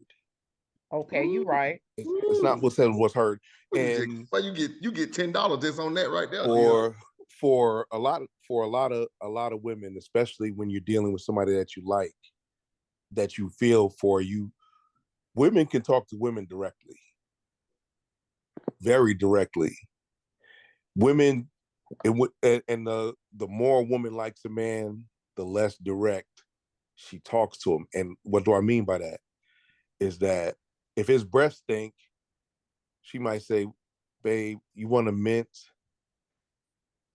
Okay, you're Ooh, right. It's not ooh. what's said, what's heard. Look at you. And Why you get $10 just on that right there, Leon. for a lot of women, especially when you're dealing with somebody that you like, that you feel for, women can talk to women directly, very directly. Women, and the more a woman likes a man, the less direct she talks to him. And what do I mean by that? Is that if his breath stink, she might say, "Babe, you want a mint?"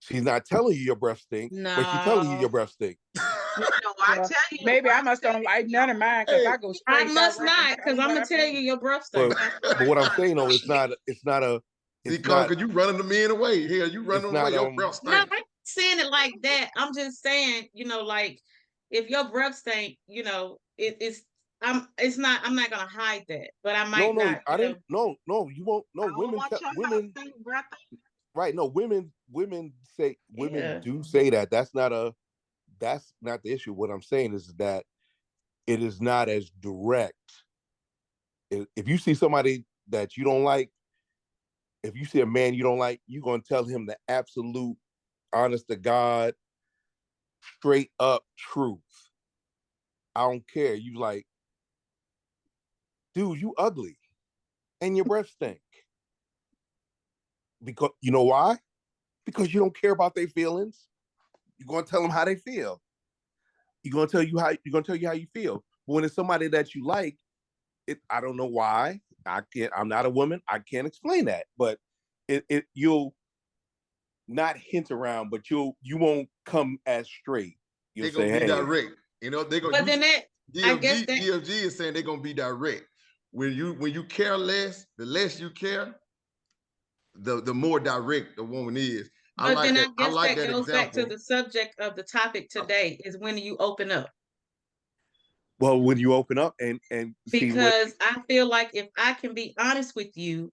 She's not telling you your breath stink, but she's telling you No, your breath stink. No, I Well, tell you, your maybe I breath must don't stink. like none of mine because Hey, I go I straight must direct and not, tell because you I'm what gonna I tell feel. you your breath But stink. but what I'm saying though, See, it's Carl, not cause you running the men away. Hell, you running it's them away. not Your breath No, I'm stink. not saying it like that. I'm just saying, like if your breath stink, it's I'm not gonna hide that, but I might no, not, I didn't no, you won't I no don't women want your house women stink, brother. right, no, women say women yeah. do say that. That's not the issue. What I'm saying is that it is not as direct. If you see somebody that you don't like, if you see a man you don't like, you're gonna tell him the absolute, honest to God, straight up truth. I don't care. You like, dude, you ugly and your breath stink. Because you know why? Because you don't care about their feelings. You're gonna tell them how they feel. You're gonna tell you how you feel. But when it's somebody that you like, I don't know why. I'm not a woman. I can't explain that. But you'll not hint around, but you won't come as straight. You'll They're say, gonna be hey, direct. You know, they're gonna But then that, I guess that, DFG is saying they're gonna be direct. When you care less, the less you care, the more direct the woman is. I but like then I that. I guess like that that goes back to example. the subject of the topic today is when you open up. well, when you open up and see what Because I feel like if I can be honest with you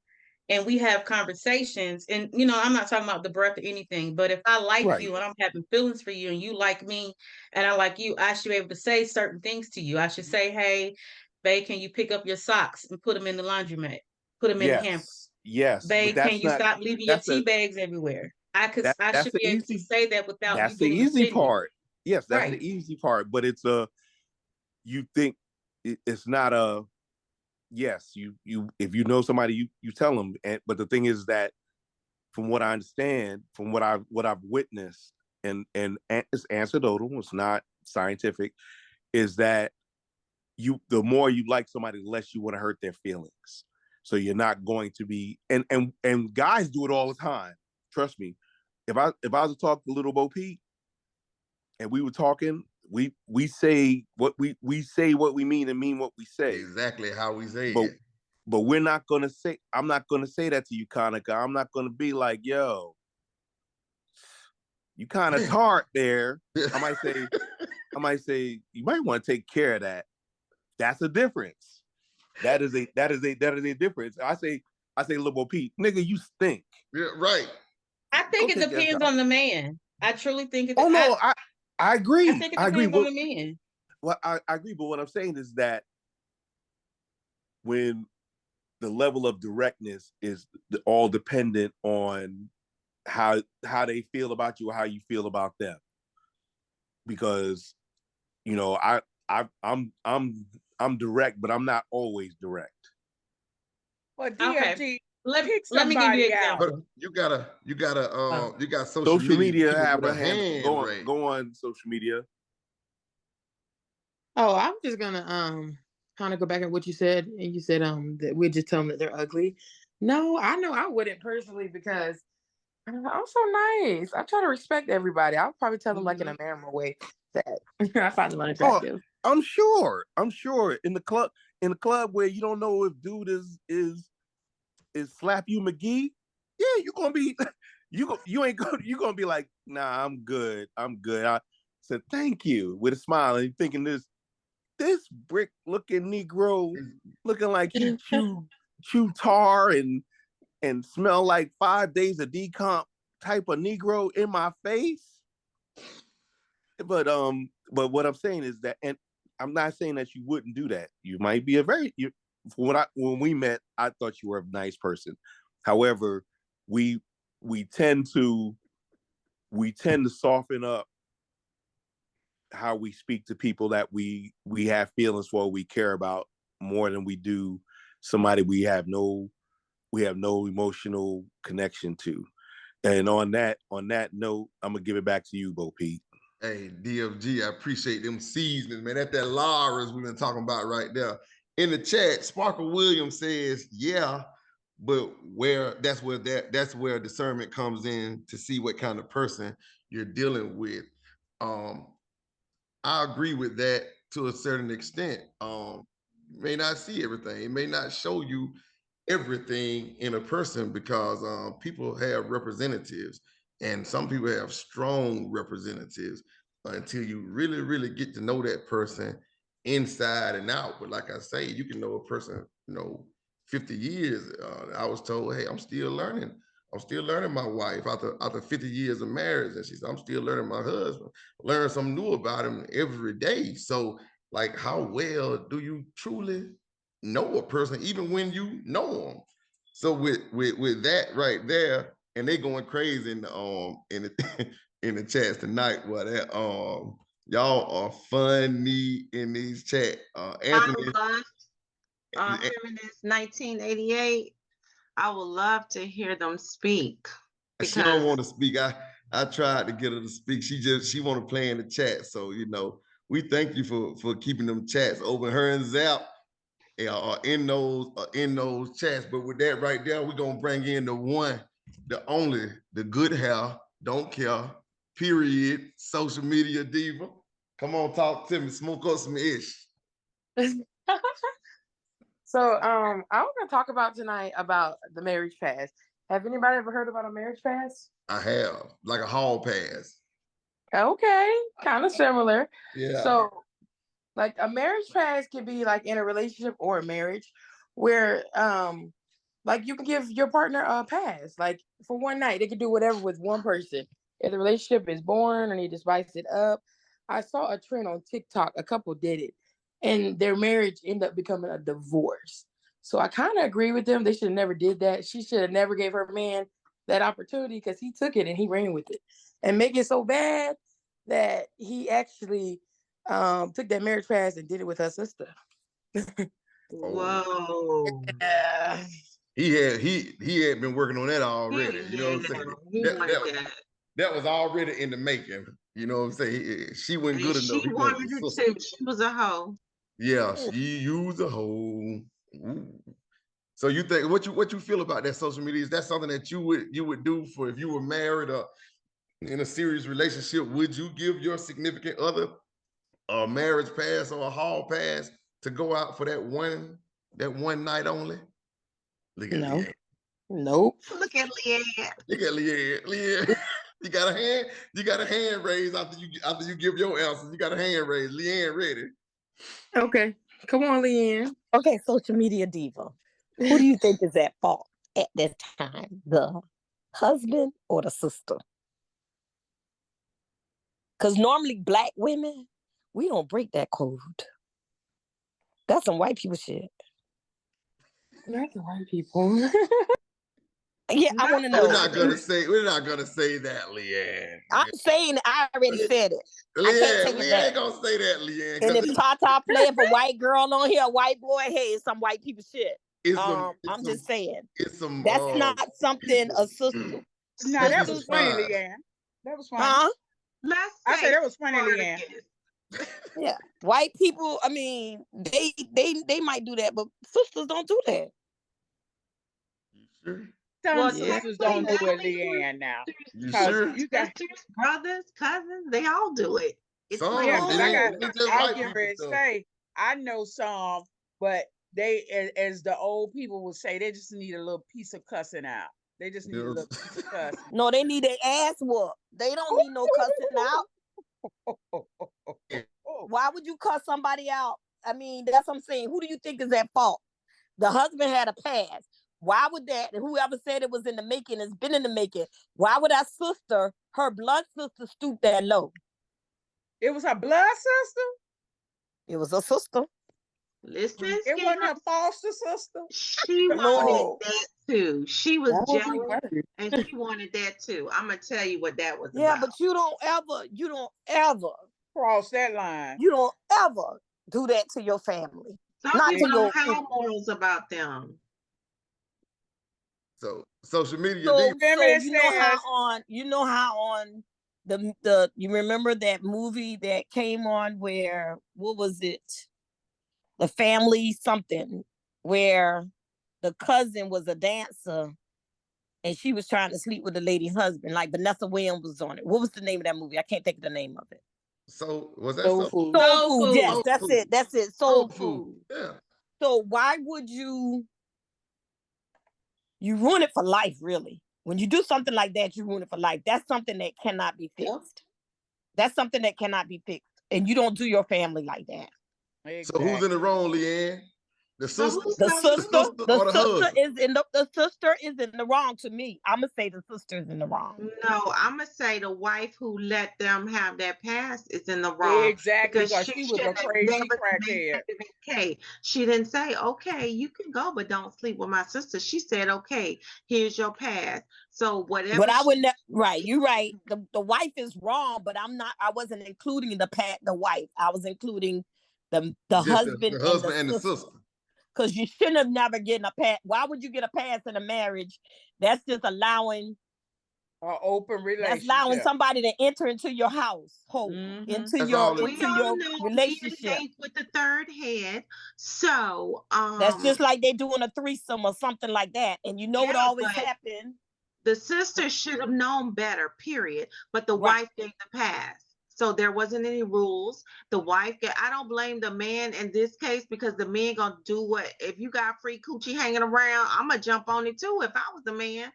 and we have conversations, and I'm not talking about the breath or anything, but if I like right. you and I'm having feelings for you and you like me and I like you, I should be able to say certain things to you. I should say, hey, babe, can you pick up your socks and put them in the laundromat? Put them in the hamper. Yes, but Babe, can you stop leaving your that's tea the bags everywhere? I that's should the be able to easy say that without you that's the being easy offended. part. Yes, that's the Right. easy part. But it's you think it's not a yes. You if you know somebody, you tell them. But the thing is that from what I understand, from what I've witnessed, and it's anecdotal, it's not scientific, is that the more you like somebody, the less you want to hurt their feelings. So you're not going to be and guys do it all the time. Trust me. If I was to talk to little Bo Peep and we were talking, we say what we say what we mean and mean what we say. Exactly how we say But it. but I'm not gonna say that to you, Kanika. I'm not gonna be like, yo, you kind of tart there. I might say, you might want to take care of that. That's a difference. That is a difference. I say, Lil Bo Peep, nigga, you stink. Yeah, right. I think Go it take that depends shower. on the man. I truly think it. Oh no, I agree. I think it I agree. depends on the man. Well, I agree. But what I'm saying is that when the level of directness is all dependent on how they feel about you or how you feel about them, because I'm direct, but I'm not always direct. Well, Okay. DFG, Let pick me give you an somebody out. But example. you got social Social media. media People have with a a hand. hand right. Go on social media. Oh, I'm just gonna kind of go back at what you said, and you said that we'd just tell them that they're ugly. No, I know I wouldn't personally because I'm so nice. I try to respect everybody. I'll probably tell them like in a manner way that I find them Oh, unattractive. I'm sure in the club where you don't know if dude is Slap You McGee. Yeah, you're gonna be you're gonna be like, nah, I'm good. I said thank you with a smile and thinking this brick looking Negro looking like he chew tar and smell like 5 days of decomp type of Negro in my face. But what I'm saying is that, and I'm not saying that you wouldn't do that. You might be when we met, I thought you were a nice person. However, we tend to soften up how we speak to people that we have feelings for, we care about more than we do somebody we have no emotional connection to. And on that note, I'm gonna give it back to you, Bo Pete. Hey, DFG, I appreciate them seasonings, man. That's that Laura's we've been talking about right there. In the chat, Sparkle Williams says, yeah, but that's where discernment comes in to see what kind of person you're dealing with. I agree with that to a certain extent. You may not see everything. It may not show you everything in a person because people have representatives, and some people have strong representatives until you really, really get to know that person inside and out. But like I say, you can know a person, 50 years. I was told, hey, I'm still learning. I'm still learning my wife after 50 years of marriage. And she said, I'm still learning my husband, learn something new about him every day. So, like, how well do you truly know a person, even when you know them? So with that right there, and they going crazy in the in the chats tonight. Well, that y'all are funny in these chat. Anthony, Feminist 1988. I would love to hear them speak. She don't want to speak. I tried to get her to speak. She want to play in the chat. So we thank you for keeping them chats open. Her and Zap are in those chats. But with that right there, we're gonna bring in the one, the only, the good hair, don't care, period, social media diva. Come on, talk to me. Smoke up some ish. So I was gonna talk about tonight about the marriage pass. Have anybody ever heard about a marriage pass? I have, like a hall pass. Okay, kind of similar. Yeah. So like a marriage pass can be like in a relationship or a marriage where like you can give your partner a pass, like for one night. They can do whatever with one person. If the relationship is born and need to spice it up. I saw a trend on TikTok, a couple did it, and their marriage ended up becoming a divorce. So I kind of agree with them. They should have never did that. She should have never gave her man that opportunity because he took it and he ran with it and make it so bad that he actually took that marriage pass and did it with her sister. Whoa. Yeah. He had been working on that already. You know what I'm saying? That was already in the making. You know what I'm saying? She wasn't good enough. She wanted it too. She was a hoe. Yeah, she used a hoe. Ooh. So you think what you feel about that social media? Is that something that you would do for if you were married or in a serious relationship? Would you give your significant other a marriage pass or a hall pass to go out for that one night only? Look at No. Leanne. Nope. Look at Leanne. Look at Leanne. Leanne. You got a hand raised after you give your answers. You got a hand raised. Leanne ready. Okay. Come on, Leanne. Okay, social media diva. Who do you think is at fault at that time? The husband or the sister? Because normally Black women, we don't break that code. That's some white people shit. Not the white people. Yeah, I want to know. We're not gonna say that, Leanne. I'm saying I already said it. Leanne ain't gonna say that, Leanne. And if Tata play if a white girl on here, a white boy, hey, it's some white people shit. I'm just saying. That's not something a sister. No, that was funny, Leanne. That was funny. Huh? I said that was funny, Leanne. Yeah, white people. I mean, they might do that, but sisters don't do that. Sure. Some sisters don't do it, Leanne. Now, you sure? You got brothers, cousins, they all do it. It's I get ready to say, I know some, but they, as the old people would say, they just need a little piece of cussing out. They just need a little piece of cussing. No, they need their ass whooped. They don't need no cussing out. Why would you cuss somebody out? I mean, that's what I'm saying. Who do you think is at fault? The husband had a pass. Why would that? Whoever said it was in the making has been in the making. Why would our sister, her blood sister, stoop that low? It was her blood sister? It was a sister. Listen, it wasn't her foster sister. She wanted that too. She was jealous and she wanted that too. I'm gonna tell you what that was about. Yeah, but you don't ever cross that line. You don't ever do that to your family. Some people don't have morals about them. So social media. So you know how on the you remember that movie that came on where what was it? The Family something where the cousin was a dancer and she was trying to sleep with the lady husband, like Vanessa Williams was on it. What was the name of that movie? I can't think of the name of it. So was that Soul Food. Soul Food. Yes, Soul that's Food. it. That's it. Soul Food. Yeah. So why would you ruin it for life, really? When you do something like that, you ruin it for life. That's something that cannot be fixed. That's something that cannot be fixed. And you don't do your family like that. So who's in the wrong, Leanne? The sister, The sister or the husband? the sister is in the wrong to me. I'm gonna say the sister is in the wrong. No, I'm gonna say the wife who let them have that past is in the wrong. Exactly, because she was a shouldn't have crazy never crackhead. said, okay, she didn't say, okay, you can go, but don't sleep with my sister. She said, okay, here's your past. So whatever. But I wouldn't. Right, you're right. The wife is wrong, but I wasn't including the wife. I was including the husband, the husband and the sister. Because you shouldn't have never gotten a pass. Why would you get a pass in a marriage? That's just allowing an open relationship. That's allowing somebody to enter into your household, into your relationship with the third head. So that's just like they doing a threesome or something like that. And you know what always happened. The sister should have known better, period. But the wife gave the pass. So there wasn't any rules. The wife, I don't blame the man in this case because the man gonna do what, if you got free coochie hanging around, I'm gonna jump on it too if I was the man.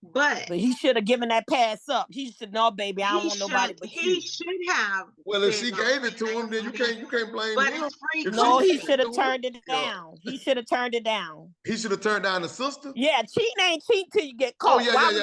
But he should have given that pass up. He should know, baby, I don't want nobody but you. He should have. Well, if she gave it to him, then you can't blame him. No, he should have turned it down. He should have turned it down. He should have turned down the sister. Yeah, cheating ain't cheating till you get caught. I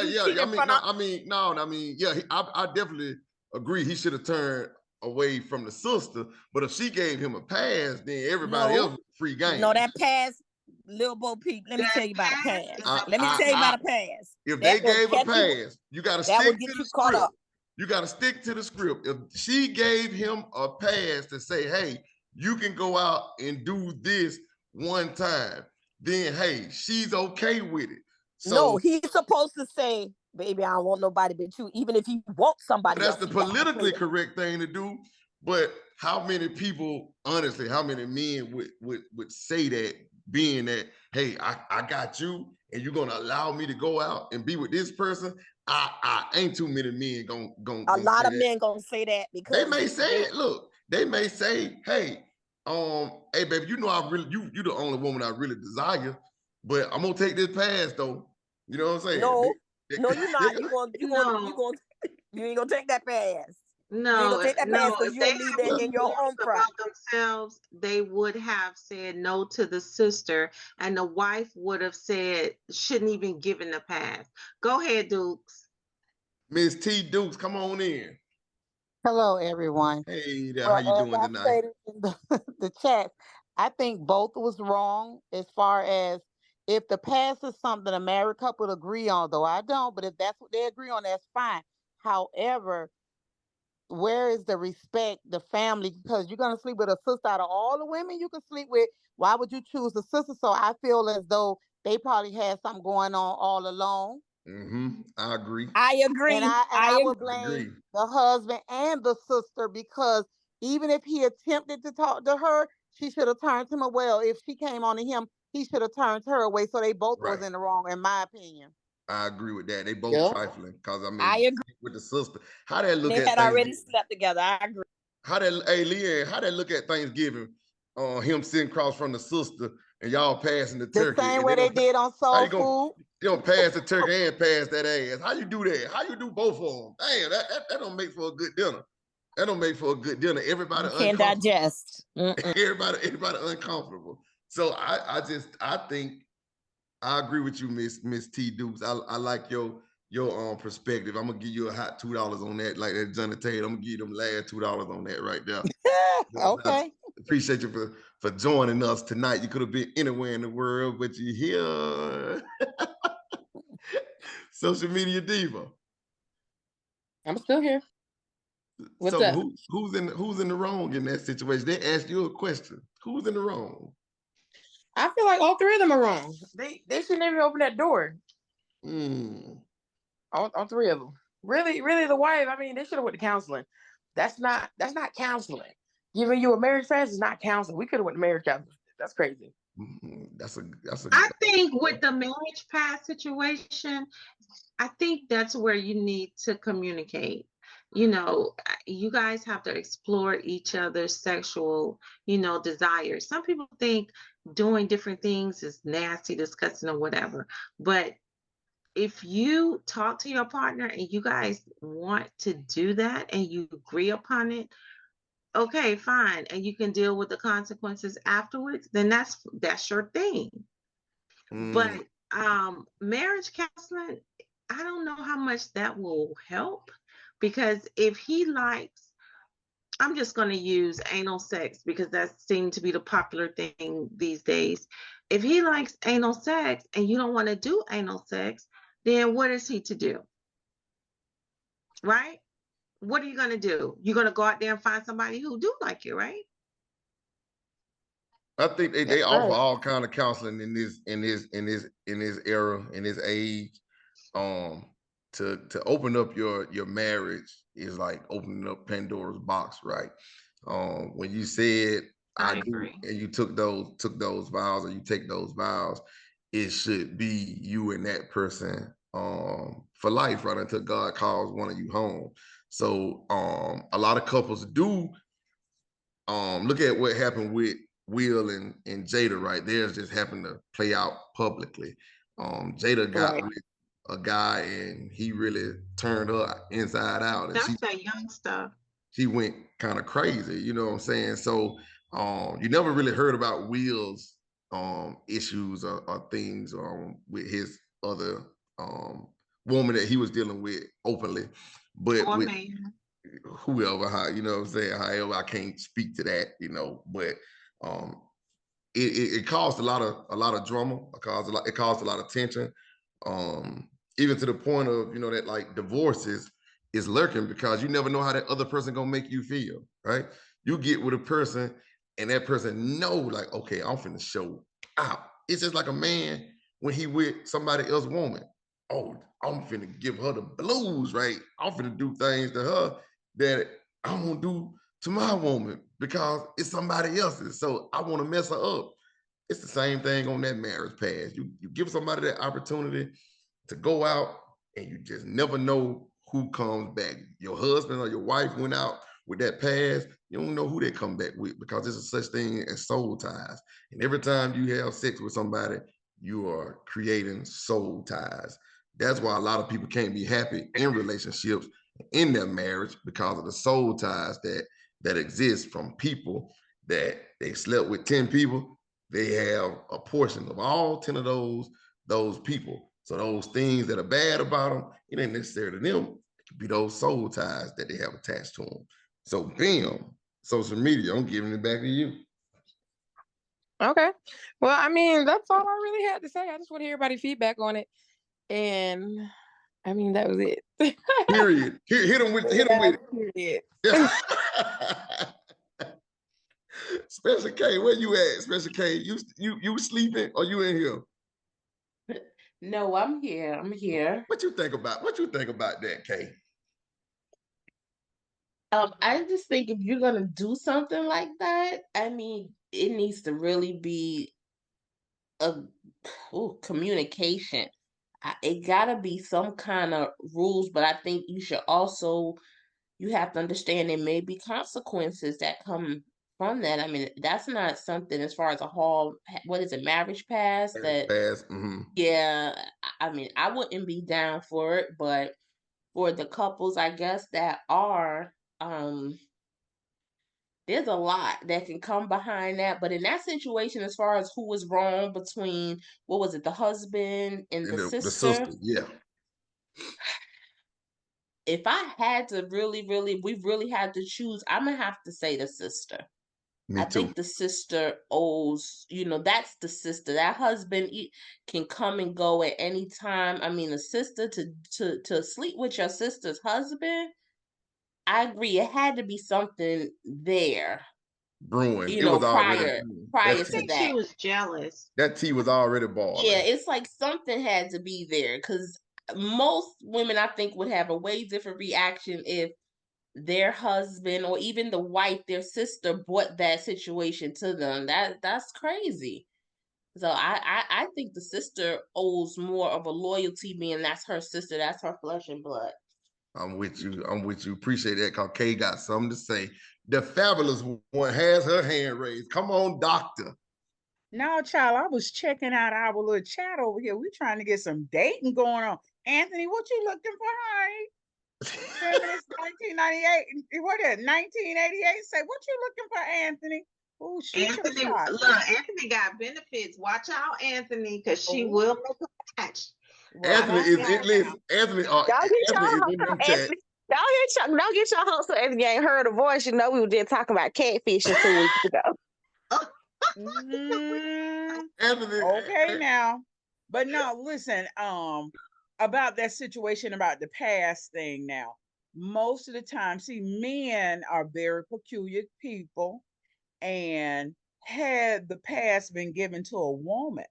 definitely agree. He should have turned away from the sister, but if she gave him a pass, then everybody else free game. No, that pass, Lil Bo Peep. Let me tell you about a pass. Let me tell you about a pass. If they gave a pass, you got to stick to the script. You got to stick to the script. If she gave him a pass to say, "Hey, you can go out and do this one time," then hey, she's okay with it. So, no, he's supposed to say, baby, I don't want nobody but you, even if you want somebody that's else. The politically correct thing to do. But how many people, honestly, how many men would say that, being that, hey, I got you, and you're gonna allow me to go out and be with this person? I ain't too many men gonna a lot of men gonna say that because they may say it. Look, they may say, hey, hey, baby, you know you the only woman I really desire, but I'm gonna take this pass though. You know what I'm saying? No, you're not. You ain't gonna take that pass. No, take that pass because you leave that in your home front. Themselves, they would have said no to the sister, and the wife would have said shouldn't even given the pass. Go ahead, Dukes. Miss T. Dukes, come on in. Hello, everyone. Hey there, how you doing tonight? In the chat, I think both was wrong as far as if the pass is something a married couple agree on, though I don't, but if that's what they agree on, that's fine. However, where is the respect, the family? Because you're going to sleep with a sister. Out of all the women you can sleep with, why would you choose the sister? So I feel as though they probably had something going on all along. I agree. I agree. And I would blame the husband and the sister, because even if he attempted to talk to her, she should have turned him away. If she came on to him, he should have turned her away. So they both was in the wrong, in my opinion. I agree with that. They both trifling, because I mean, I agree with the sister. How they look they at had already slept together. I agree. Leanne, how they look at Thanksgiving? Him sitting across from the sister and y'all passing the turkey. The same way they did on Soul Food. You don't pass the turkey and pass that ass. How you do that? How you do both of them? Damn, that don't make for a good dinner. That don't make for a good dinner. Everybody can't digest. Everybody uncomfortable. So I think I agree with you, Miss T. Dukes. I like your perspective. I'm gonna give you a hot $2 on that, like that Johnny Tate. I'm gonna give you them last $2 on that right there. Okay. I appreciate you for joining us tonight. You could have been anywhere in the world, but you're here. Social media diva. I'm still here. What's so up? Who's in the wrong in that situation? They asked you a question. Who's in the wrong? I feel like all three of them are wrong. They shouldn't even open that door. All three of them. Really, the wife. I mean, they should have went to counseling. That's not counseling. Giving you a marriage pass is not counseling. We could have went to marriage counseling. That's crazy. That's a. I think with the marriage pass situation, I think that's where you need to communicate. You guys have to explore each other's sexual, desires. Some people think doing different things is nasty, disgusting, or whatever. But if you talk to your partner and you guys want to do that and you agree upon it, okay, fine, and you can deal with the consequences afterwards, then that's your thing. But marriage counseling, I don't know how much that will help, because if he likes, I'm just going to use anal sex because that seems to be the popular thing these days. If he likes anal sex and you don't want to do anal sex, then what is he to do? Right? What are you going to do? You're going to go out there and find somebody who do like you, right? I think they That's offer right. all kind of counseling in this era, in this age. To open up your marriage is like opening up Pandora's box, right? When you said I do, agree. and you took those vows, or you take those vows, it should be you and that person for life, right? Until God calls one of you home. So a lot of couples do look at what happened with Will and Jada, right? Theirs just happened to play out publicly. Jada got Right. with a guy and he really turned her inside out, and That's that young stuff. she went kind of crazy, you know what I'm saying? So you never really heard about Will's issues or things with his other woman that he was dealing with openly, but Or with man. whoever, you know what I'm saying? However, I can't speak to that, but it caused a lot of drama. It caused a lot of tension. Even to the point of, that like divorces is lurking, because you never know how that other person gonna make you feel, right? You get with a person and that person know, like, okay, I'm finna show out. It's just like a man when he with somebody else woman. Oh, I'm finna give her the blues, right? I'm finna do things to her that I won't do to my woman because it's somebody else's. So I want to mess her up. It's the same thing on that marriage pass. You give somebody that opportunity to go out, and you just never know who comes back. Your husband or your wife went out with that pass. You don't know who they come back with, because there's a such thing as soul ties. And every time you have sex with somebody, you are creating soul ties. That's why a lot of people can't be happy in relationships, in their marriage, because of the soul ties that exist from people that they slept with 10 people. They have a portion of all 10 of those people. So those things that are bad about them, it ain't necessarily them. It could be those soul ties that they have attached to them. So bam, social media, I'm giving it back to you. Okay. Well, I mean, that's all I really had to say. I just want to hear everybody's feedback on it. And I mean, that was it. Period. Hit them with it. Period. Yeah. Special K, where you at? Special K, you sleeping or you in here? No, I'm here. I'm here. What you think about that, K? I just think if you're gonna do something like that, I mean, it needs to really be a communication. It gotta be some kind of rules, but I think you have to understand there may be consequences that come from that. I mean, that's not something as far as what is it, marriage pass that, yeah, I mean, I wouldn't be down for it, but for the couples, I guess, that are, there's a lot that can come behind that. But in that situation, as far as who was wrong between, what was it, the husband and the The sister? sister, yeah. If I had to we really had to choose, I'm gonna have to say the sister. Me I too. think the sister owes, that's the sister. That husband can come and go at any time. I mean, the sister to sleep with your sister's husband, I agree. It had to be something there, Brewing. It was already prior I to think that. she was jealous. That tea was already boiling. Yeah, it's like something had to be there, because most women, I think, would have a way different reaction if their husband or even the wife, their sister, brought that situation to them. That's crazy. So I think the sister owes more of a loyalty, being that's her sister, that's her flesh and blood. I'm with you. I'm with you. Appreciate that. Cause Kay got something to say. The fabulous one has her hand raised. Come on, doctor. No, child, I was checking out our little chat over here. We trying to get some dating going on. Anthony, what you looking for, honey? Feminist 1998. What is 1988? Say, what you looking for, Anthony? Oh, shoot your Anthony, shot. look, Anthony got benefits. Watch out, Anthony, because she will make a match. Anthony is in. Listen, Anthony. Y'all get Anthony is in y'all them chat. Anthony. Don't get your hopes up. Anthony ain't heard a voice. You know we were just talking about catfishing 2 weeks ago. Anthony. Okay, now, but no, listen. About that situation about the past thing. Now, most of the time, see, men are very peculiar people, and had the past been given to a woman,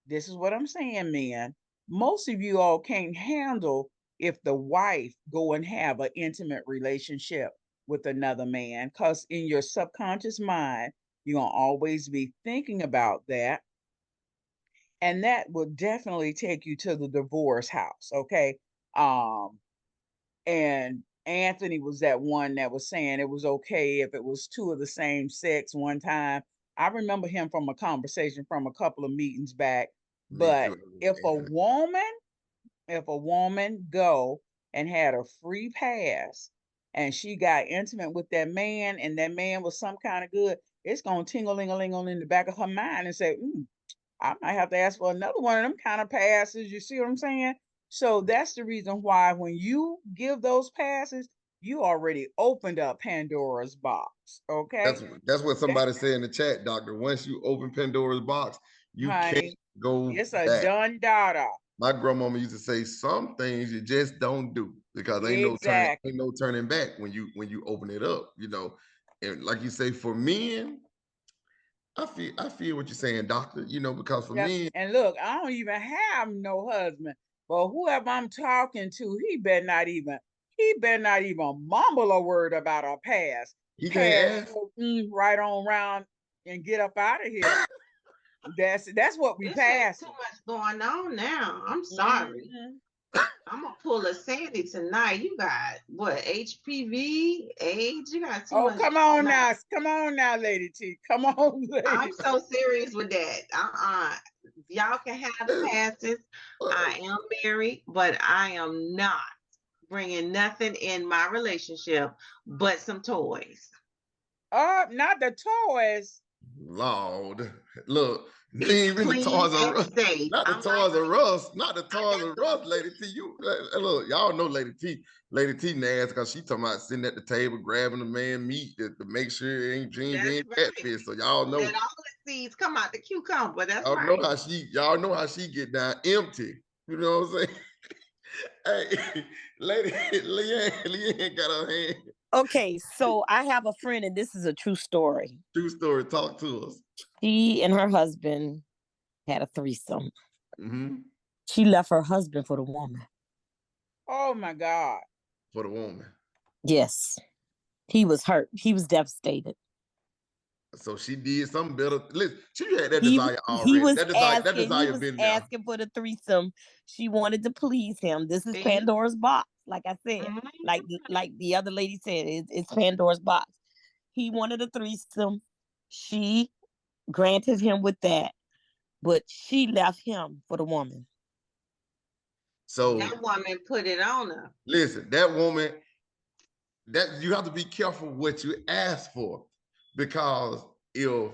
this is what I'm saying, men. Most of you all can't handle if the wife go and have an intimate relationship with another man, because in your subconscious mind, you're gonna always be thinking about that. And that will definitely take you to the divorce house, okay? And Anthony was that one that was saying it was okay if it was 2 of the same sex one time. I remember him from a conversation from a couple of meetings back. But if a woman go and had a free pass and she got intimate with that man and that man was some kind of good, it's gonna tingle-ling-a-ling in the back of her mind and say, I might have to ask for another one of them kind of passes. You see what I'm saying? So that's the reason why when you give those passes, you already opened up Pandora's box. Okay. That's what somebody said in the chat, doctor. Once you open Pandora's box, you can't go It's a back. done data. My grandmama used to say some things you just don't do because ain't no turning back when you open it up, you know. And like you say, for men, I feel what you're saying, doctor, you know, because for men. And look, I don't even have no husband, but whoever I'm talking to, he better not even mumble a word about our past. He can't ask. Right on round and get up out of here. That's what we pass. Too much going on now. I'm sorry. I'm gonna pull a Sandy tonight. You got what? HPV, AIDS. You got too much. Oh, come on now, Lady T. Come on, lady. I'm so serious with that. Y'all can have the passes. I am married, but I am not bringing nothing in my relationship but some toys. Not the toys. Lord, look, even the Toys R Us, not the Toys R Us, not the Toys R Us, Lady T. You look, y'all know Lady T nasty because she talking about sitting at the table grabbing the man meat to make sure it ain't being catfish. So y'all know that all the seeds come out the cucumber. That's y'all right. Y'all know how she get down empty. You know what I'm saying? Hey, Lady Leanne got her hand. Okay, so I have a friend, and this is a true story. True story. Talk to us. She and her husband had a threesome. Mm-hmm. She left her husband for the woman. Oh my God. For the woman. Yes. He was hurt. He was devastated. So she did something better. Listen, she had that desire already. He was asking for the threesome. She wanted to please him. This is Pandora's box. Like I said, like the other lady said, it's Pandora's box. He wanted a threesome. She granted him with that, but she left him for the woman. So that woman put it on her. Listen, that woman, that you have to be careful what you ask for, because if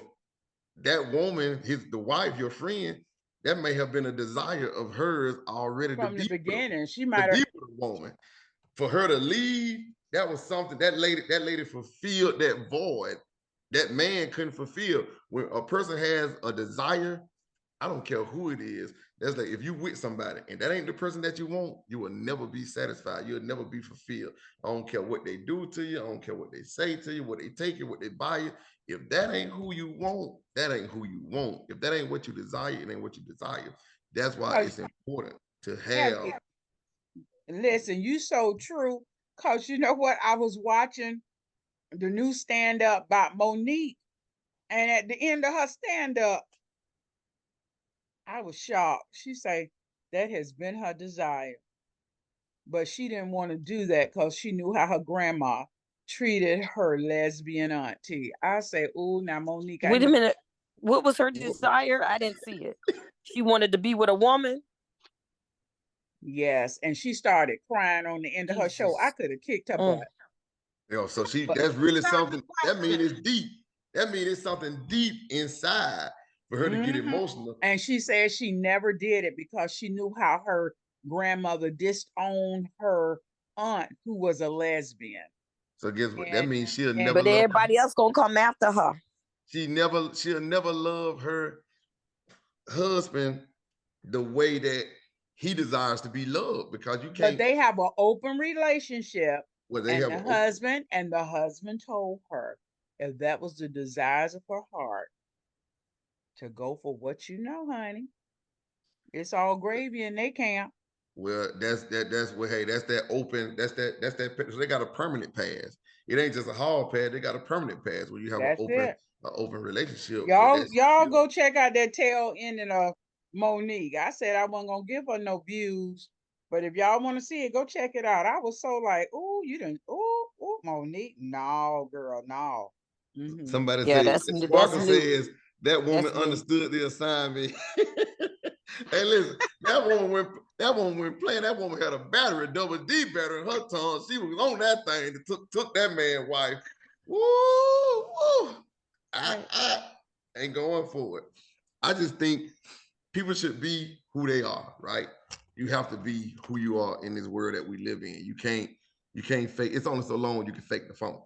that woman, the wife, your friend, that may have been a desire of hers already from the beginning. She might have been with a woman. For her to leave, that was something that lady fulfilled that void that man couldn't fulfill. When a person has a desire, I don't care who it is. That's like if you with somebody and that ain't the person that you want, you will never be satisfied. You'll never be fulfilled. I don't care what they do to you. I don't care what they say to you, what they take you, what they buy you. If that ain't who you want, that ain't who you want. If that ain't what you desire, it ain't what you desire. That's why it's important to have. Listen, you so true. Cause you know what? I was watching the new stand-up about Monique, and at the end of her stand-up, I was shocked. She say that has been her desire, but she didn't want to do that because she knew how her grandma treated her lesbian auntie. I say, "Ooh, now Monique, I Wait a need." minute. What was her desire? I didn't see it. She wanted to be with a woman. Yes, and she started crying on the end of her show. I Jesus. could have kicked her Mm. butt. So But that's really Sir, something. That means question. it's deep. That means it's something deep inside for her to get Mhm. emotional. And she said she never did it because she knew how her grandmother disowned her aunt, who was a lesbian. So guess what? That And means she'll and never But love. everybody else gonna come after her. She'll never love her husband the way that he desires to be loved, because you but can't. they have an open relationship, Well, they and have the husband told her if that was the desires of her heart to go for what you know, honey. It's all gravy in their camp. Well, that's what. Hey, that's that open. That's that. So they got a permanent pass. It ain't just a hall pass. They got a permanent pass where you have That's it. an open relationship with Y'all, that. y'all go check out that tail ending of Monique. I said I wasn't gonna give her no views, but if y'all want to see it, go check it out. I was so like, oh, you didn't, oh, Monique, no, girl, no. Mm-hmm. Somebody Yeah, say that's Sparkle new. says that woman That's new. understood the assignment. Hey, listen, that woman went playing. That woman had a battery, double D battery in her tongue. She was on that thing that took that man's wife. Woo, woo. I ain't going for it. I just think people should be who they are, right? You have to be who you are in this world that we live in. You can't fake. It's only so long you can fake the funk.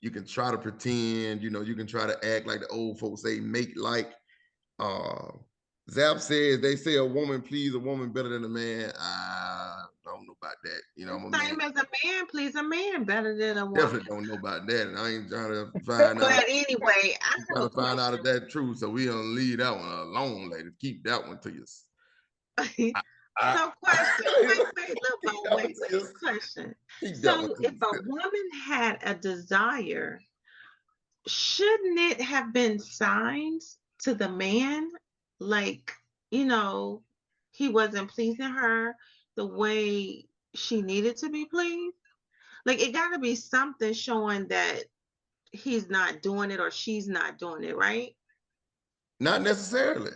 You can try to pretend, you can try to act like the old folks say, make like. Zap says they say a woman please a woman better than a man. I don't know about that. I'm a Same man. as a man please a man better than a woman. Definitely don't know about that. And I ain't trying to find out. But anyway, I have Trying a to find out question. if that's true. So we gonna leave that one alone, lady. Keep that one to yourself. So question, wait, look, wait, question. Keep that one So to if a yourself. woman had a desire, shouldn't it have been signs to the man? Like, he wasn't pleasing her the way she needed to be pleased? Like, it got to be something showing that he's not doing it or she's not doing it, right? Not necessarily.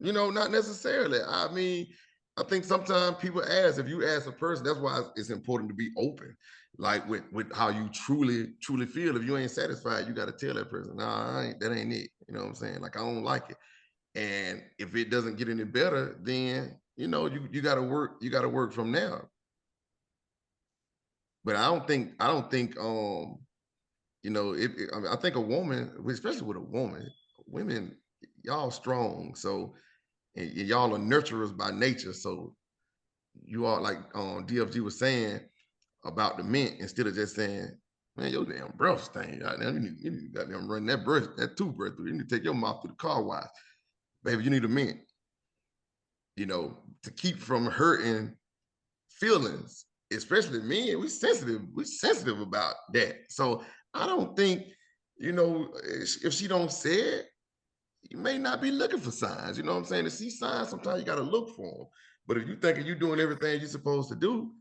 Not necessarily. I mean, I think sometimes people ask, if you ask a person, that's why it's important to be open, like with how you truly feel. If you ain't satisfied, you got to tell that person, nah, that ain't it. You know what I'm saying? Like, I don't like it. And if it doesn't get any better, then you got to work from there. But I don't think I think a woman, especially with a woman, women, y'all strong, so. And y'all are nurturers by nature. So you are, like DFG was saying about the mint, instead of just saying, man, your damn breath stain. You need to goddamn run that toothbrush through. You need to take your mouth through the car wash. Baby, you need a mint, to keep from hurting feelings, especially men. We sensitive about that. So I don't think, if she don't say it, you may not be looking for signs. You know what I'm saying? To see signs, sometimes you got to look for them. But if you thinking you're doing everything you're supposed to do,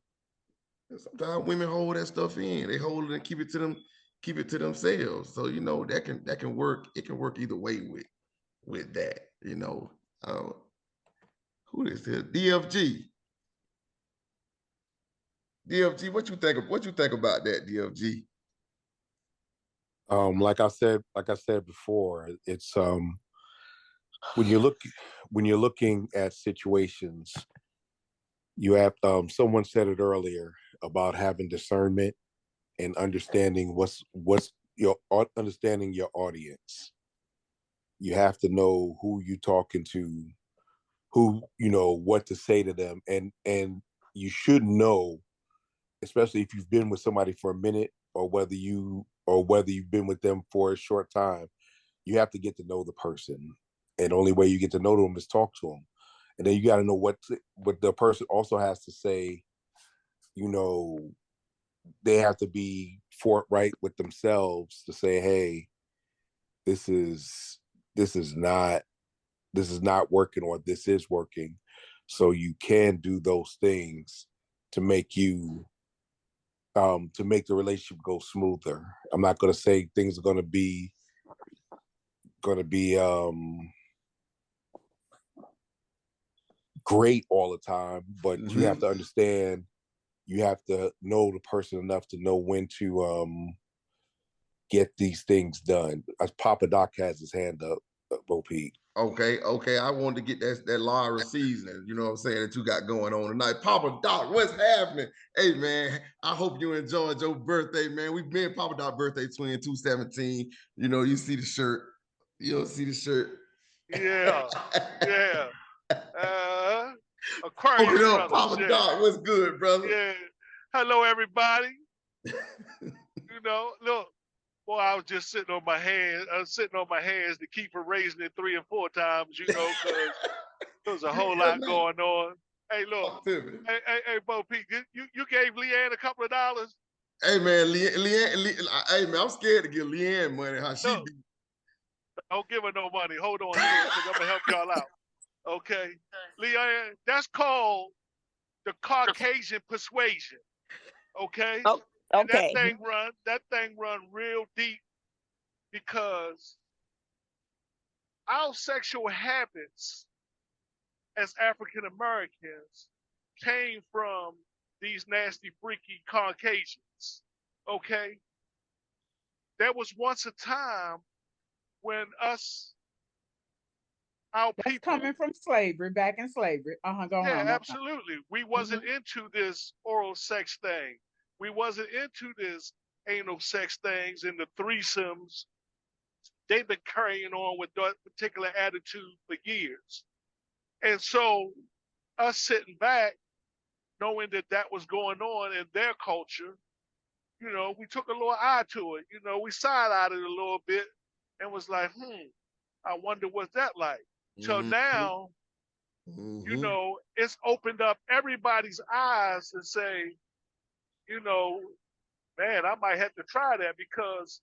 sometimes women hold that stuff in. They hold it and keep it to themselves. So that can work. It can work either way with that. Who is this? DFG. DFG, what you think about that, DFG? Like I said before, it's when you're looking at situations, you have someone said it earlier about having discernment and understanding what's understanding your audience. You have to know who you're talking to, who what to say to them, and you should know, especially if you've been with somebody for a minute, or whether you've been with them for a short time. You have to get to know the person, and the only way you get to know them is talk to them, and then you got to know what the person also has to say. They have to be forthright with themselves to say, hey, this is not this is not working or this is working. So you can do those things to make the relationship go smoother. I'm not going to say things are going to be great all the time, but you have to understand, you have to know the person enough to know when to get these things done. As Papa Doc has his hand up, Bo Pete. Okay. I wanted to get that Lyra seasoning, you know what I'm saying, that you got going on tonight. Papa Doc, what's happening? Hey, man, I hope you enjoyed your birthday, man. We've been Papa Doc birthday twin 217. You know, you see the shirt. You don't see the shirt. Yeah. Aquarius Open up, brothers, Papa yeah. Doc. What's good, brother? Yeah. Hello, everybody. Look, boy, I was just sitting on my hands. I was sitting on my hands to keep from raising it 3 and 4 times, because there's a whole lot going on. Hey, look. Hey, Bo Pete, you gave Leanne a couple of dollars? Hey, man, Leanne, hey, man, I'm scared to give Leanne money. How she be? Don't give her no money. Hold on to it, because I'm going to help y'all out. Okay? Leanne, that's called the Caucasian persuasion. Okay? Oh, okay. That thing run real deep, because our sexual habits as African Americans came from these nasty, freaky Caucasians. Okay? There was once a time when our people coming from slavery, back in slavery. Go on. Absolutely. We wasn't into this oral sex thing. We wasn't into this anal sex things and the threesomes. They've been carrying on with that particular attitude for years. And so us sitting back, knowing that was going on in their culture, we took a little eye to it. We side-eyed it a little bit and was like, I wonder what's that like. So now, it's opened up everybody's eyes and say, man, I might have to try that, because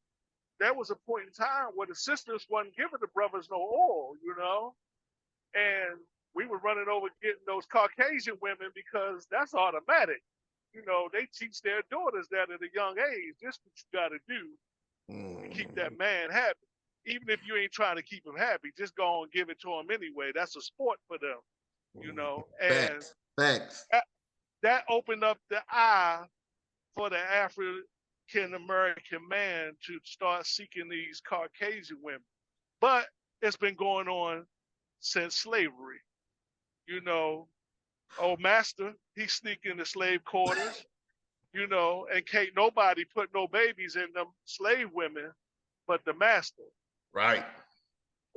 there was a point in time where the sisters wasn't giving the brothers no oil, and we were running over getting those Caucasian women, because that's automatic. They teach their daughters that at a young age. This is what you got to do to keep that man happy. Even if you ain't trying to keep him happy, just go and give it to him anyway. That's a sport for them, And Facts. That opened up the eye for the African American man to start seeking these Caucasian women. But it's been going on since slavery. Old master, he sneak in the slave quarters, and can't nobody put no babies in them slave women but the master. Right.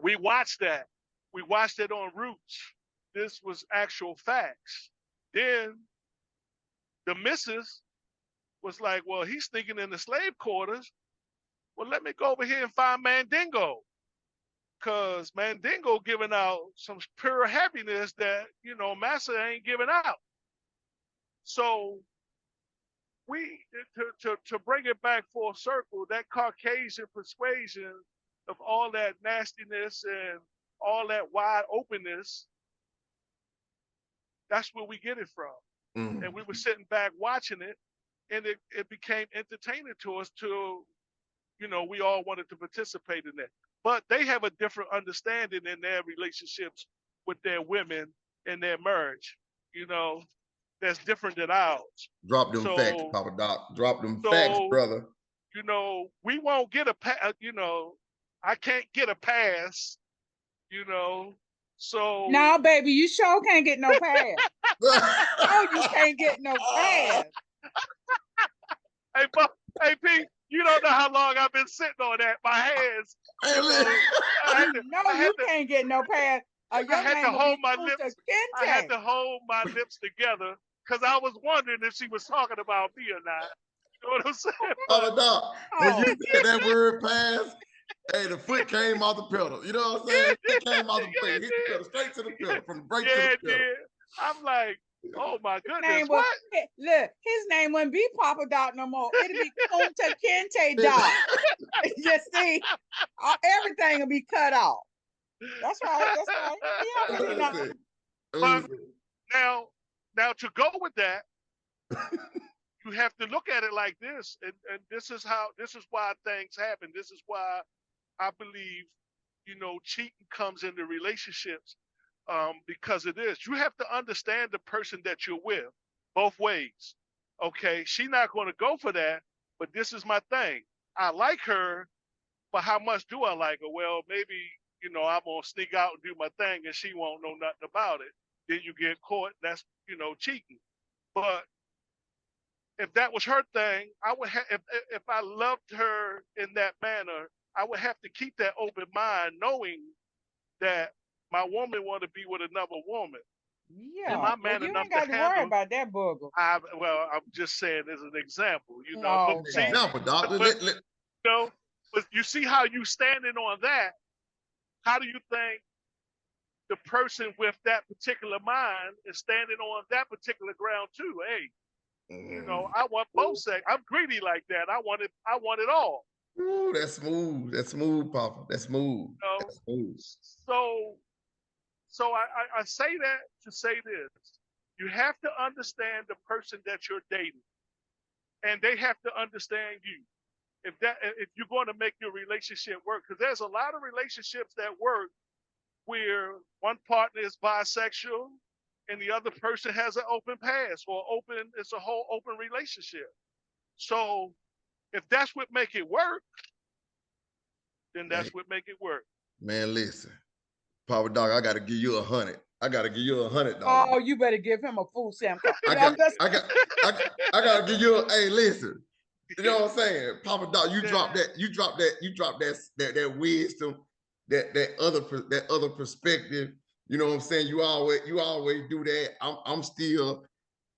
We watched that. We watched it on Roots. This was actual facts. Then the missus was like, well, he's sneaking in the slave quarters. Well, let me go over here and find Mandingo. Because Mandingo giving out some pure happiness that, Massa ain't giving out. So we, to bring it back full circle, that Caucasian persuasion of all that nastiness and all that wide openness, that's where we get it from. And we were sitting back watching it, and it became entertaining to us we all wanted to participate in that. But they have a different understanding in their relationships with their women and their marriage, that's different than ours. Drop them facts, Papa Doc. Drop them facts, brother. We won't get I can't get a pass, so. No, baby, you sure can't get no pass. No, you can't get no pass. Hey, Pete, you don't know how long I've been sitting on that. My hands. You can't get no pass. I had to hold my lips. I had to hold my lips together, because I was wondering if she was talking about me or not. You know what I'm saying? Papa Doc, when you said that word pass, hey, the foot came off the pedal. You know what I'm saying? It came off the pedal, hit the pedal, straight to the pedal, from the brake to the pedal. I'm like, oh my goodness, what? Look, his name wouldn't be Papa Doc no more. It'd be Kunta Kinte Doc. You see, everything will be cut off. That's right. That's right. Be honesty now. Listen, But listen. now to go with that, you have to look at it like this, and this is why things happen. This is why I believe, cheating comes into relationships, because of this. You have to understand the person that you're with both ways. Okay, she's not going to go for that, but this is my thing. I like her, but how much do I like her? Well, maybe, I'm going to sneak out and do my thing and she won't know nothing about it. Then you get caught. That's, cheating. But if that was her thing, I would have, if I loved her in that manner, I would have to keep that open mind, knowing that my woman want to be with another woman. Yeah. And my Well, man you enough ain't got to to worry handle. about that, booger. I'm just saying as an example, Oh, But see, okay. Example, doctor. but but you see how you standing on that. How do you think the person with that particular mind is standing on that particular ground too? Hey, I want both sex. I'm greedy like that. I want it all. Ooh, that's smooth. That's smooth, Papa. That's smooth. That's smooth. So I say that to say this. You have to understand the person that you're dating, and they have to understand you. If you're going to make your relationship work, because there's a lot of relationships that work where one partner is bisexual and the other person has an open past, or it's a whole open relationship. So if that's what make it work, then that's what make it work. Man, listen, Papa Dog, I gotta give you $100. I gotta give you $100. Oh, you better give him a full sample. I gotta give you hey, listen. You know what I'm saying? Papa Dog, you drop that wisdom, that other perspective. You know what I'm saying? You always do that. I'm still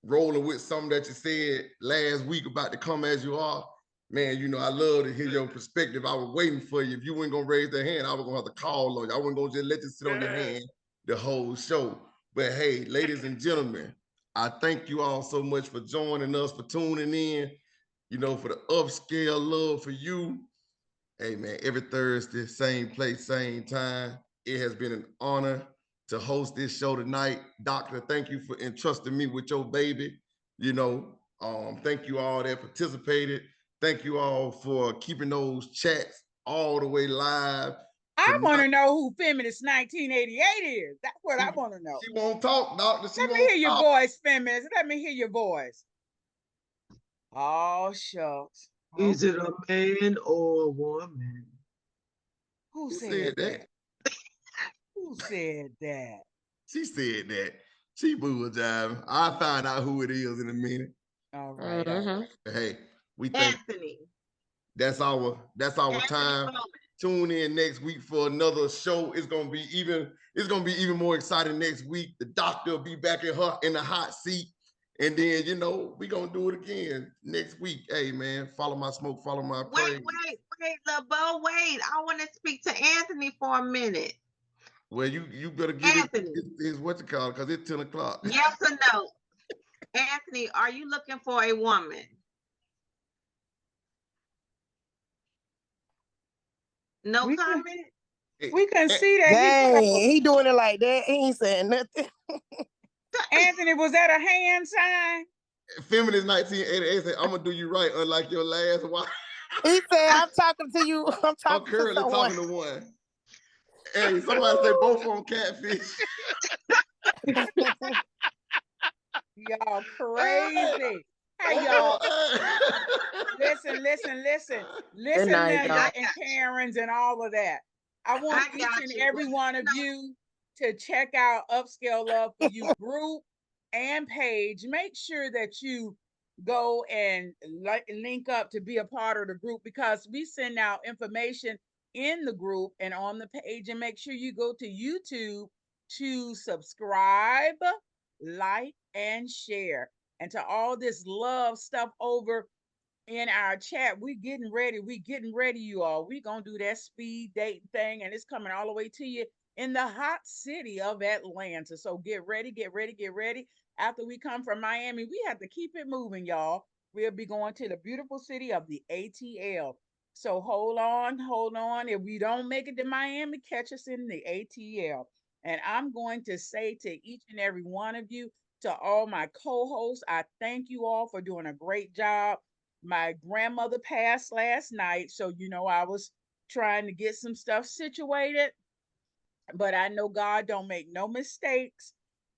rolling with something that you said last week about to come as you are. Man, I love to hear your perspective. I was waiting for you. If you weren't gonna raise the hand, I was gonna have to call on you. I wasn't gonna just let you sit on your hand the whole show. But hey, ladies and gentlemen, I thank you all so much for joining us, for tuning in, for the upscale love for you. Hey man, every Thursday, same place, same time. It has been an honor to host this show tonight. Doctor, thank you for entrusting me with your baby. Thank you all that participated. Thank you all for keeping those chats all the way live. I want to know who Feminist 1988 is. That's what I want to know. She won't talk, Doctor. Let me hear your voice, Feminist. Let me hear your voice. Oh, shucks. Is it a man or a woman? Who said that? Who said that? She said that. She boo jiving. I'll find out who it is in a minute. All right. All right. Hey, we think Anthony. That's our time. Tune in next week for another show. It's gonna be even more exciting next week. The doctor will be back in the hot seat. And then, we're gonna do it again next week. Hey man, follow my smoke, follow my praise. Wait, LeBeau, wait. I want to speak to Anthony for a minute. Well, you better get his what you call it, because it's 10 o'clock. Yes or no? Anthony, are you looking for a woman? No comment? We can see that. Dang, he doing it like that. He ain't saying nothing. Anthony, was that a hand sign? Feminist 1988 said, I'm gonna do you right, unlike your last wife. He said, I'm talking to you. I'm currently talking to one. Hey, somebody say both on catfish. Y'all crazy. Hey, y'all. Listen, Linda and Karen's and all of that. I want each and every one of you to check out Upscale Love for You group and page. Make sure that you go and link up to be a part of the group, because we send out information in the group and on the page. And make sure you go to YouTube to subscribe, like, and share. And to all this love stuff over in our chat, we getting ready, you all. We gonna do that speed date thing, and it's coming all the way to you in the hot city of Atlanta. So get ready. After we come from Miami, we have to keep it moving, y'all. We'll be going to the beautiful city of the ATL. So hold on. If we don't make it to Miami, catch us in the ATL. And I'm going to say to each and every one of you, to all my co-hosts, I thank you all for doing a great job. My grandmother passed last night, so I was trying to get some stuff situated, but I know God don't make no mistakes.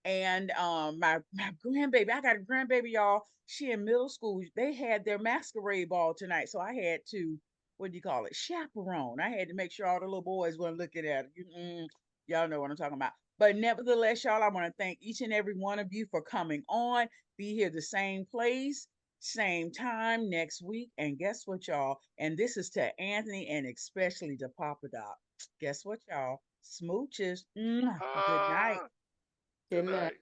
And my grandbaby, I got a grandbaby, y'all. She in middle school. They had their masquerade ball tonight, so I had to, what do you call it, chaperone. I had to make sure all the little boys weren't looking at it. Y'all know what I'm talking about. But nevertheless, y'all, I want to thank each and every one of you for coming on. Be here the same place, same time next week. And guess what, y'all? And this is to Anthony and especially to Papa Doc. Guess what, y'all? Smooches. Good night. Good night.